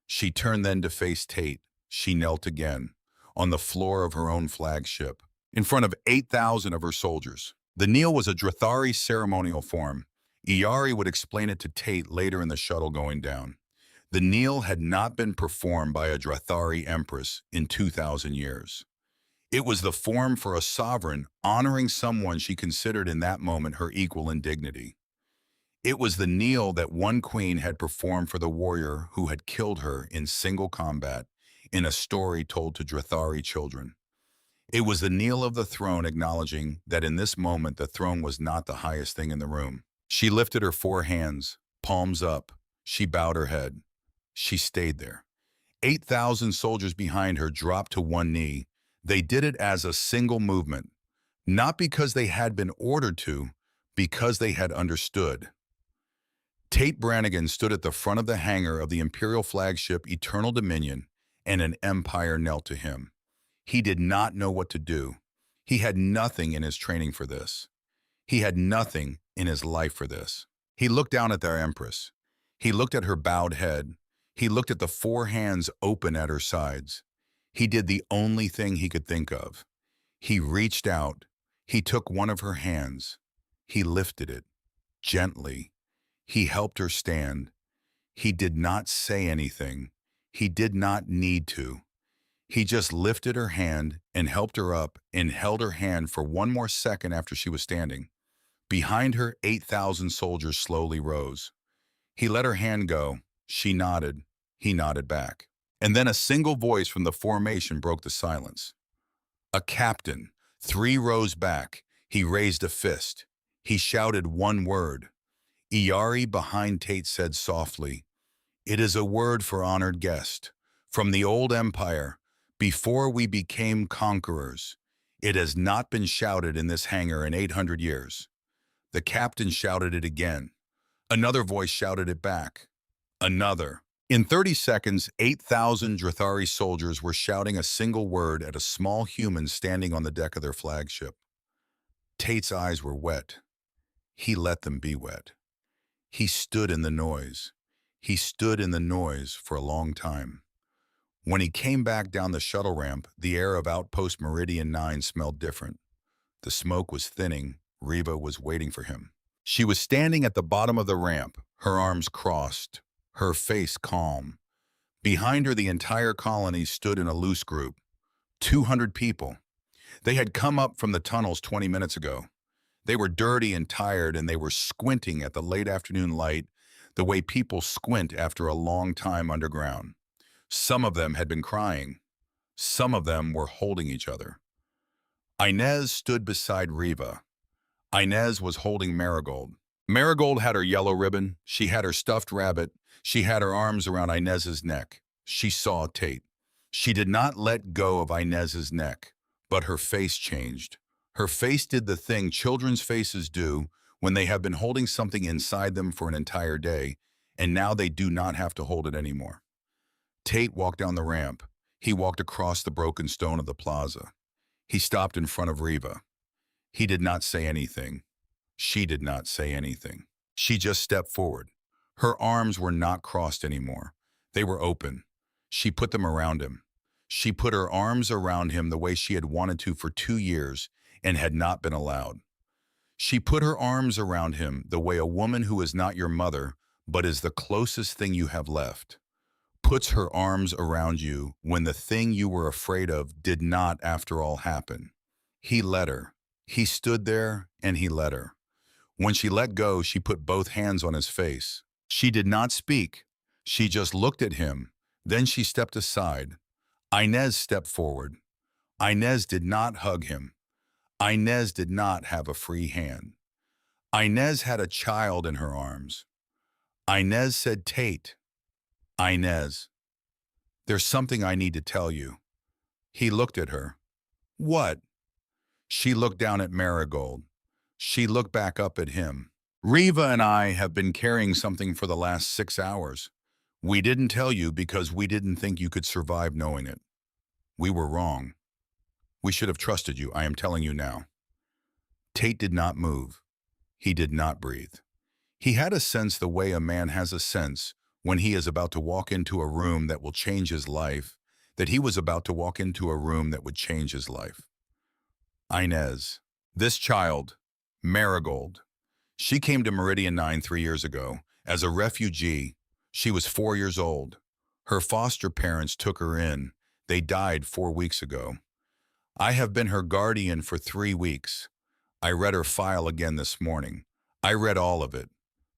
She turned then to face Tate. She knelt again, on the floor of her own flagship, in front of 8,000 of her soldiers. The kneel was a Drathari ceremonial form. Iyari would explain it to Tate later in the shuttle going down. The kneel had not been performed by a Drathari empress in 2,000 years. It was the form for a sovereign honoring someone she considered in that moment her equal in dignity. It was the kneel that one queen had performed for the warrior who had killed her in single combat in a story told to Drathari children. It was the kneel of the throne acknowledging that in this moment the throne was not the highest thing in the room. She lifted her 4 hands, palms up. She bowed her head. She stayed there. 8,000 soldiers behind her dropped to one knee. They did it as a single movement, not because they had been ordered to, because they had understood. Tate Brannigan stood at the front of the hangar of the Imperial flagship Eternal Dominion, and an empire knelt to him. He did not know what to do. He had nothing in his training for this. He had nothing in his life for this. He looked down at their Empress. He looked at her bowed head. He looked at the 4 hands open at her sides. He did the only thing he could think of. He reached out. He took one of her hands. He lifted it, gently. He helped her stand. He did not say anything. He did not need to. He just lifted her hand and helped her up and held her hand for one more second after she was standing. Behind her, 8,000 soldiers slowly rose. He let her hand go. She nodded. He nodded back. And then a single voice from the formation broke the silence. A captain, 3 rows back. He raised a fist. He shouted one word. Iyari behind Tate said softly, "It is a word for honored guest. From the old empire, before we became conquerors. It has not been shouted in this hangar in 800 years. The captain shouted it again. Another voice shouted it back. Another. In 30 seconds, 8,000 Drathari soldiers were shouting a single word at a small human standing on the deck of their flagship. Tate's eyes were wet. He let them be wet. He stood in the noise. He stood in the noise for a long time. When he came back down the shuttle ramp, the air of Outpost Meridian 9 smelled different. The smoke was thinning. Reva was waiting for him. She was standing at the bottom of the ramp, her arms crossed, her face calm. Behind her, the entire colony stood in a loose group. 200 people. They had come up from the tunnels 20 minutes ago. They were dirty and tired, and they were squinting at the late afternoon light the way people squint after a long time underground. Some of them had been crying. Some of them were holding each other. Inez stood beside Reva. Inez was holding Marigold. Marigold had her yellow ribbon, she had her stuffed rabbit, she had her arms around Inez's neck. She saw Tate. She did not let go of Inez's neck, but her face changed. Her face did the thing children's faces do when they have been holding something inside them for an entire day, and now they do not have to hold it anymore. Tate walked down the ramp. He walked across the broken stone of the plaza. He stopped in front of Riva. He did not say anything. She did not say anything. She just stepped forward. Her arms were not crossed anymore. They were open. She put them around him. She put her arms around him the way she had wanted to for 2 years and had not been allowed. She put her arms around him the way a woman who is not your mother, but is the closest thing you have left, puts her arms around you when the thing you were afraid of did not, after all, happen. He let her. He stood there and he let her. When she let go, she put both hands on his face. She did not speak. She just looked at him. Then she stepped aside. Inez stepped forward. Inez did not hug him. Inez did not have a free hand. Inez had a child in her arms. Inez said, "Tate." "Inez, there's something I need to tell you." He looked at her. "What?" She looked down at Marigold. She looked back up at him. "Riva and I have been carrying something for the last 6 hours. We didn't tell you because we didn't think you could survive knowing it. We were wrong. We should have trusted you, I am telling you now." Tate did not move. He did not breathe. He had a sense the way a man has a sense when he is about to walk into a room that will change his life, that he was about to walk into a room that would change his life. Inez. This child, Marigold. She came to Meridian 9 3 years ago as a refugee. She was 4 years old. Her foster parents took her in. They died 4 weeks ago. I have been her guardian for 3 weeks. I read her file again this morning. I read all of it,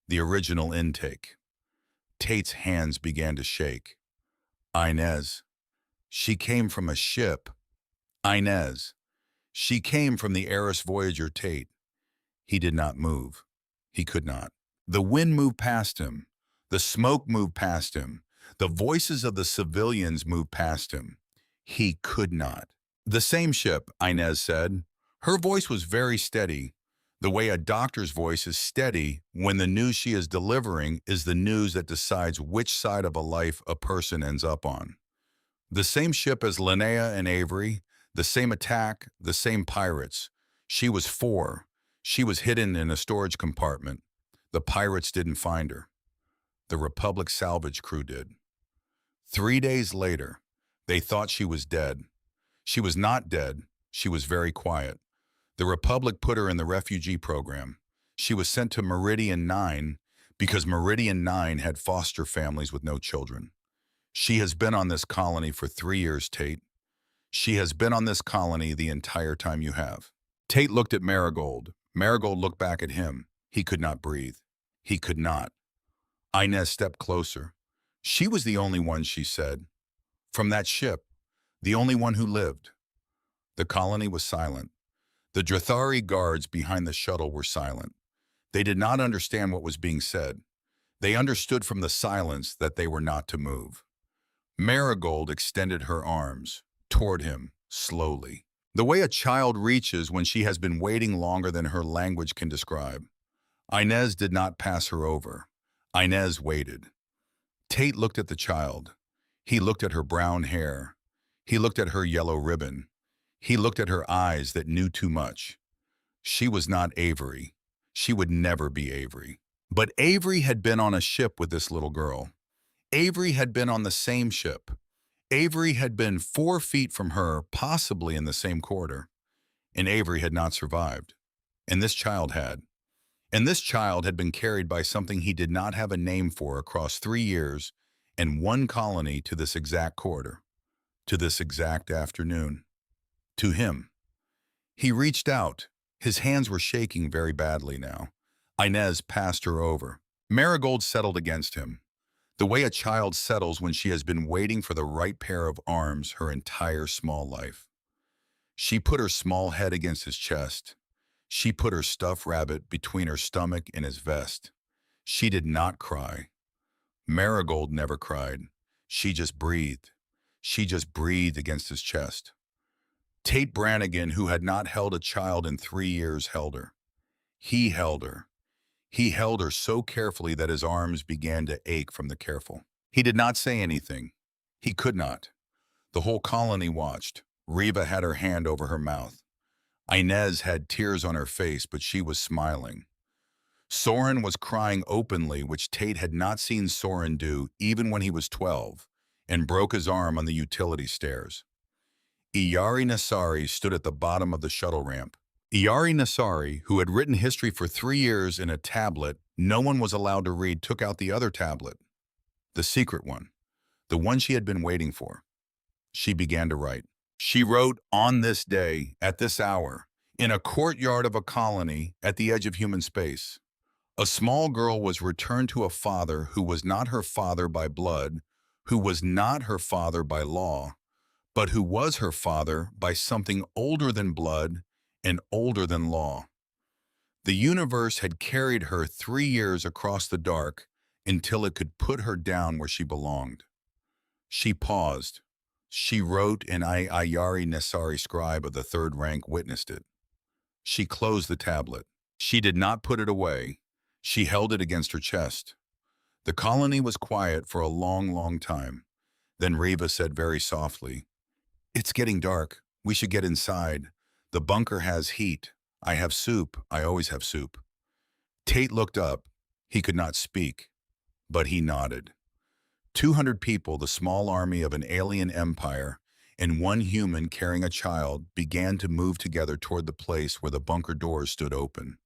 the original intake. Tate's hands began to shake. Inez. She came from a ship. Inez. She came from the Eris Voyager, Tate. He did not move. He could not. The wind moved past him. The smoke moved past him. The voices of the civilians moved past him. He could not. "The same ship," Inez said. Her voice was very steady, the way a doctor's voice is steady when the news she is delivering is the news that decides which side of a life a person ends up on. "The same ship as Linnea and Avery, the same attack, the same pirates. She was 4. She was hidden in a storage compartment. The pirates didn't find her. The Republic salvage crew did. 3 days later, they thought she was dead. She was not dead. She was very quiet. The Republic put her in the refugee program. She was sent to Meridian 9 because Meridian 9 had foster families with no children. She has been on this colony for 3 years, Tate. She has been on this colony the entire time you have." Tate looked at Marigold. Marigold looked back at him. He could not breathe. He could not. Inez stepped closer. She was the only one, she said. From that ship, the only one who lived. The colony was silent. The Drathari guards behind the shuttle were silent. They did not understand what was being said. They understood from the silence that they were not to move. Marigold extended her arms toward him, slowly, the way a child reaches when she has been waiting longer than her language can describe. Inez did not pass her over. Inez waited. Tate looked at the child. He looked at her brown hair. He looked at her yellow ribbon. He looked at her eyes that knew too much. She was not Avery. She would never be Avery. But Avery had been on a ship with this little girl. Avery had been on the same ship. Avery had been 4 feet from her, possibly in the same corridor. And Avery had not survived. And this child had. And this child had been carried by something he did not have a name for across 3 years and 1 colony to this exact corridor, to this exact afternoon. To him. He reached out. His hands were shaking very badly now. Inez passed her over. Marigold settled against him, the way a child settles when she has been waiting for the right pair of arms her entire small life. She put her small head against his chest. She put her stuffed rabbit between her stomach and his vest. She did not cry. Marigold never cried. She just breathed. She just breathed against his chest. Tate Brannigan, who had not held a child in 3 years, held her. He held her. He held her so carefully that his arms began to ache from the careful. He did not say anything. He could not. The whole colony watched. Riva had her hand over her mouth. Inez had tears on her face, but she was smiling. Soren was crying openly, which Tate had not seen Soren do even when he was 12, and broke his arm on the utility stairs. Iyari Nasari stood at the bottom of the shuttle ramp. Iyari Nasari, who had written history for 3 years in a tablet no one was allowed to read, took out the other tablet, the secret one, the one she had been waiting for. She began to write. She wrote, "On this day, at this hour, in a courtyard of a colony at the edge of human space, a small girl was returned to a father who was not her father by blood, who was not her father by law, but who was her father by something older than blood and older than law. The universe had carried her 3 years across the dark until it could put her down where she belonged." She paused. She wrote, and Iyari Nasari, scribe of the third rank, witnessed it. She closed the tablet. She did not put it away. She held it against her chest. The colony was quiet for a long, long time. Then Riva said very softly, "It's getting dark. We should get inside. The bunker has heat. I have soup. I always have soup." Tate looked up. He could not speak, but he nodded. 200 people, the small army of an alien empire, and one human carrying a child, began to move together toward the place where the bunker doors stood open.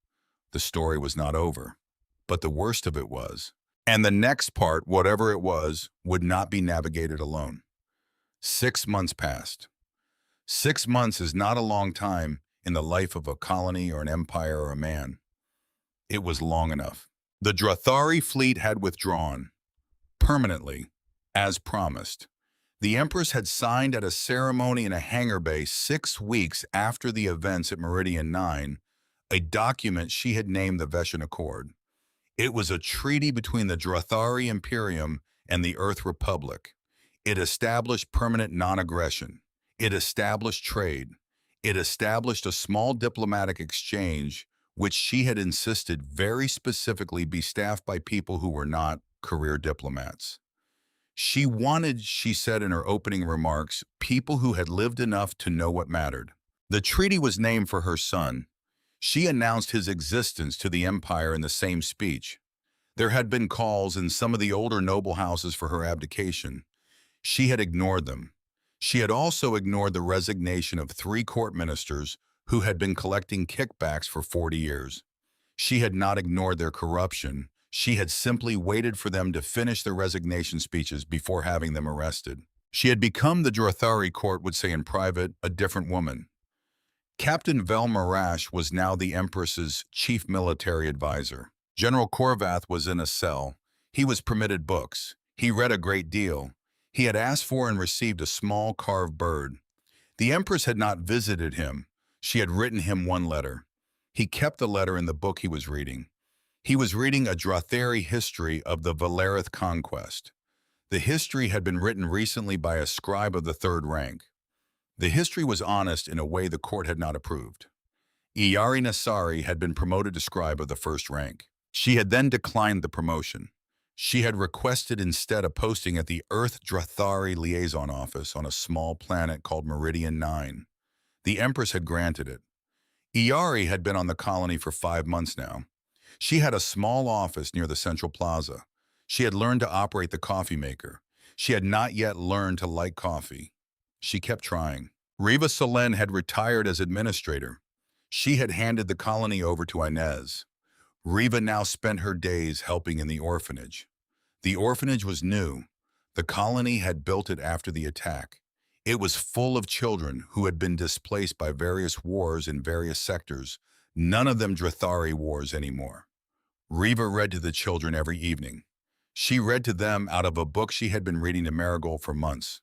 The story was not over, but the worst of it was. And the next part, whatever it was, would not be navigated alone. 6 months passed. 6 months is not a long time in the life of a colony or an empire or a man. It was long enough. The Drathari fleet had withdrawn. Permanently, as promised. The Empress had signed at a ceremony in a hangar bay 6 weeks after the events at Meridian 9, a document she had named the Veshan Accord. It was a treaty between the Drathari Imperium and the Earth Republic. It established permanent non-aggression. It established trade. It established a small diplomatic exchange, which she had insisted very specifically be staffed by people who were not career diplomats. She wanted, she said in her opening remarks, people who had lived enough to know what mattered. The treaty was named for her son. She announced his existence to the empire in the same speech. There had been calls in some of the older noble houses for her abdication. She had ignored them. She had also ignored the resignation of 3 court ministers who had been collecting kickbacks for 40 years. She had not ignored their corruption. She had simply waited for them to finish their resignation speeches before having them arrested. She had become, the Drathari court would say in private, a different woman. Captain Vel Marash was now the Empress's chief military advisor. General Korvath was in a cell. He was permitted books. He read a great deal. He had asked for and received a small carved bird. The Empress had not visited him. She had written him one letter. He kept the letter in the book he was reading. He was reading a Drathari history of the Valerith conquest. The history had been written recently by a scribe of the third rank. The history was honest in a way the court had not approved. Iyari Nasari had been promoted to scribe of the first rank. She had then declined the promotion. She had requested instead a posting at the Earth Drathari Liaison Office on a small planet called Meridian 9. The Empress had granted it. Iyari had been on the colony for 5 months now. She had a small office near the central plaza. She had learned to operate the coffee maker. She had not yet learned to like coffee. She kept trying. Riva Solen had retired as administrator. She had handed the colony over to Inez. Riva now spent her days helping in the orphanage. The orphanage was new. The colony had built it after the attack. It was full of children who had been displaced by various wars in various sectors, none of them Drathari wars anymore. Riva read to the children every evening. She read to them out of a book she had been reading to Marigold for months.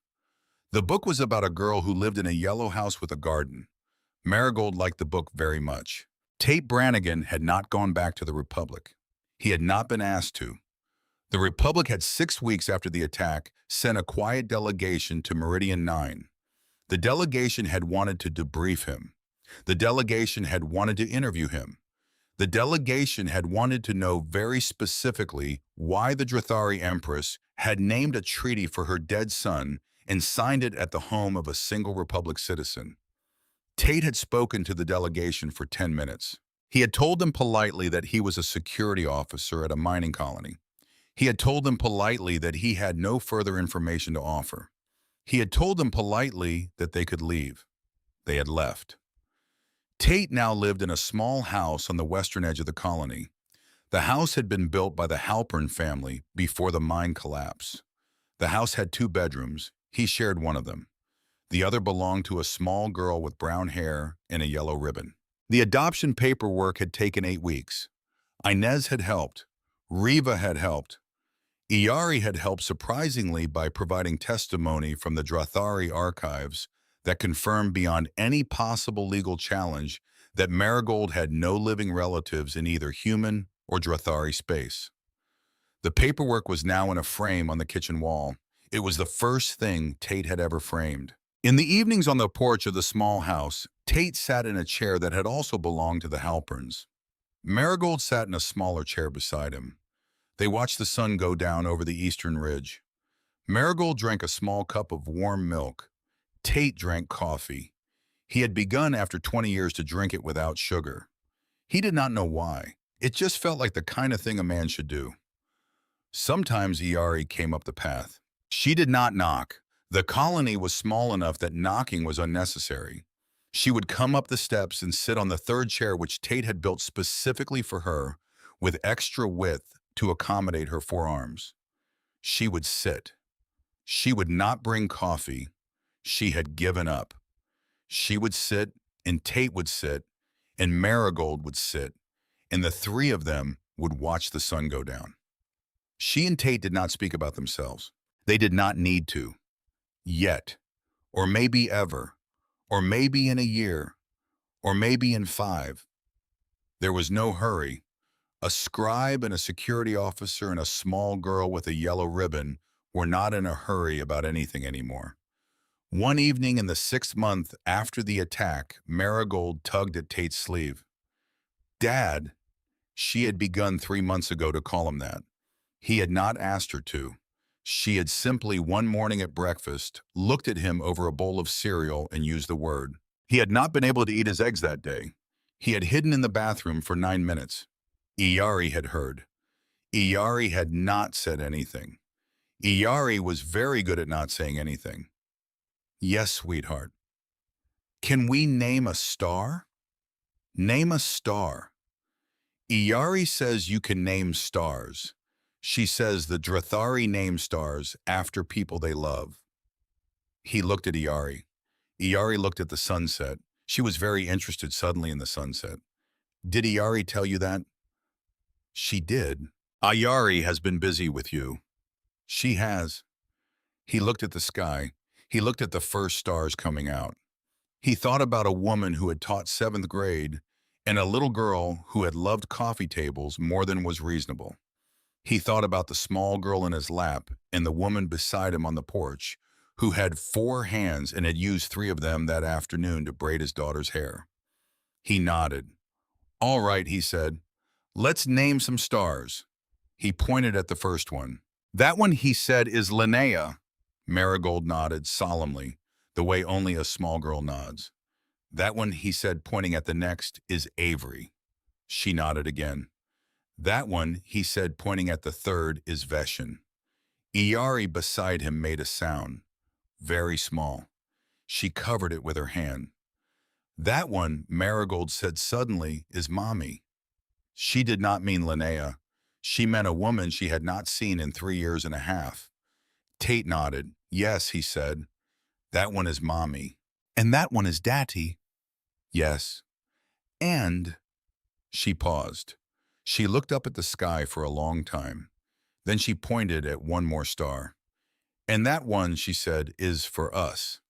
The book was about a girl who lived in a yellow house with a garden. Marigold liked the book very much. Tate Brannigan had not gone back to the Republic. He had not been asked to. The Republic had 6 weeks after the attack sent a quiet delegation to Meridian 9. The delegation had wanted to debrief him. The delegation had wanted to interview him. The delegation had wanted to know very specifically why the Drathari Empress had named a treaty for her dead son and signed it at the home of a single Republic citizen. Tate had spoken to the delegation for 10 minutes. He had told them politely that he was a security officer at a mining colony. He had told them politely that he had no further information to offer. He had told them politely that they could leave. They had left. Tate now lived in a small house on the western edge of the colony. The house had been built by the Halpern family before the mine collapse. The house had 2 bedrooms. He shared one of them. The other belonged to a small girl with brown hair and a yellow ribbon. The adoption paperwork had taken 8 weeks. Inez had helped. Riva had helped. Iari had helped surprisingly by providing testimony from the Drathari archives that confirmed beyond any possible legal challenge that Marigold had no living relatives in either human or Drathari space. The paperwork was now in a frame on the kitchen wall. It was the first thing Tate had ever framed. In the evenings on the porch of the small house, Tate sat in a chair that had also belonged to the Halperns. Marigold sat in a smaller chair beside him. They watched the sun go down over the eastern ridge. Marigold drank a small cup of warm milk. Tate drank coffee. He had begun after 20 years to drink it without sugar. He did not know why. It just felt like the kind of thing a man should do. Sometimes Iari came up the path. She did not knock. The colony was small enough that knocking was unnecessary. She would come up the steps and sit on the 3rd chair which Tate had built specifically for her, with extra width to accommodate her forearms. She would sit. She would not bring coffee. She had given up. She would sit, and Tate would sit, and Marigold would sit, and the 3 of them would watch the sun go down. She and Tate did not speak about themselves. They did not need to. Yet. Or maybe ever. Or maybe in a year. Or maybe in 5. There was no hurry. A scribe and a security officer and a small girl with a yellow ribbon were not in a hurry about anything anymore. One evening in the 6th month after the attack, Marigold tugged at Tate's sleeve. Dad, she had begun 3 months ago to call him that. He had not asked her to. She had simply one morning at breakfast looked at him over a bowl of cereal and used the word. He had not been able to eat his eggs that day. He had hidden in the bathroom for 9 minutes. Iari had heard. Iari had not said anything. Iari was very good at not saying anything. Yes, sweetheart. Can we name a star? Name a star. Iari says you can name stars. She says the Drathari name stars after people they love. He looked at Iari. Iari looked at the sunset. She was very interested suddenly in the sunset. Did Iari tell you that? She did. Iari has been busy with you. She has. He looked at the sky. He looked at the first stars coming out. He thought about a woman who had taught 7th grade and a little girl who had loved coffee tables more than was reasonable. He thought about the small girl in his lap and the woman beside him on the porch who had 4 hands and had used 3 of them that afternoon to braid his daughter's hair. He nodded. All right, he said. Let's name some stars. He pointed at the first one. That one, he said, is Linnea. Marigold nodded solemnly, the way only a small girl nods. That one, he said, pointing at the next, is Avery. She nodded again. That one, he said, pointing at the 3rd, is Veshin. Iari beside him made a sound, very small. She covered it with her hand. That one, Marigold said suddenly, is Mommy. She did not mean Linnea. She meant a woman she had not seen in 3 years and a half. Tate nodded. Yes, he said. That one is Mommy. And that one is Daddy. Yes. And... She paused. She looked up at the sky for a long time. Then she pointed at one more star. And that one, she said, is for us.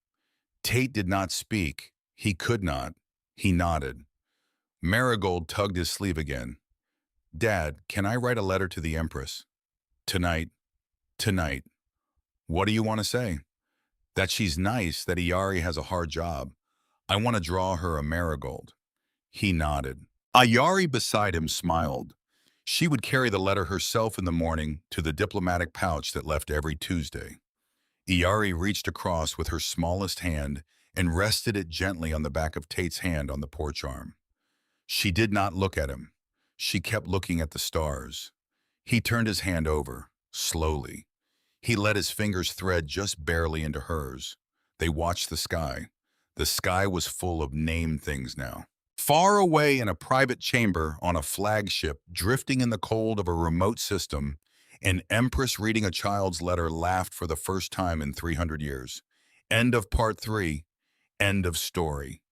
Tate did not speak. He could not. He nodded. Marigold tugged his sleeve again. Dad, can I write a letter to the Empress? Tonight. Tonight. What do you want to say? That she's nice, that Iari has a hard job. I want to draw her a marigold. He nodded. Ayari beside him smiled. She would carry the letter herself in the morning to the diplomatic pouch that left every Tuesday. Iari reached across with her smallest hand and rested it gently on the back of Tate's hand on the porch arm. She did not look at him. She kept looking at the stars. He turned his hand over, slowly. He let his fingers thread just barely into hers. They watched the sky. The sky was full of named things now. Far away in a private chamber on a flagship, drifting in the cold of a remote system, an empress reading a child's letter laughed for the first time in 300 years. End of part 3. End of story.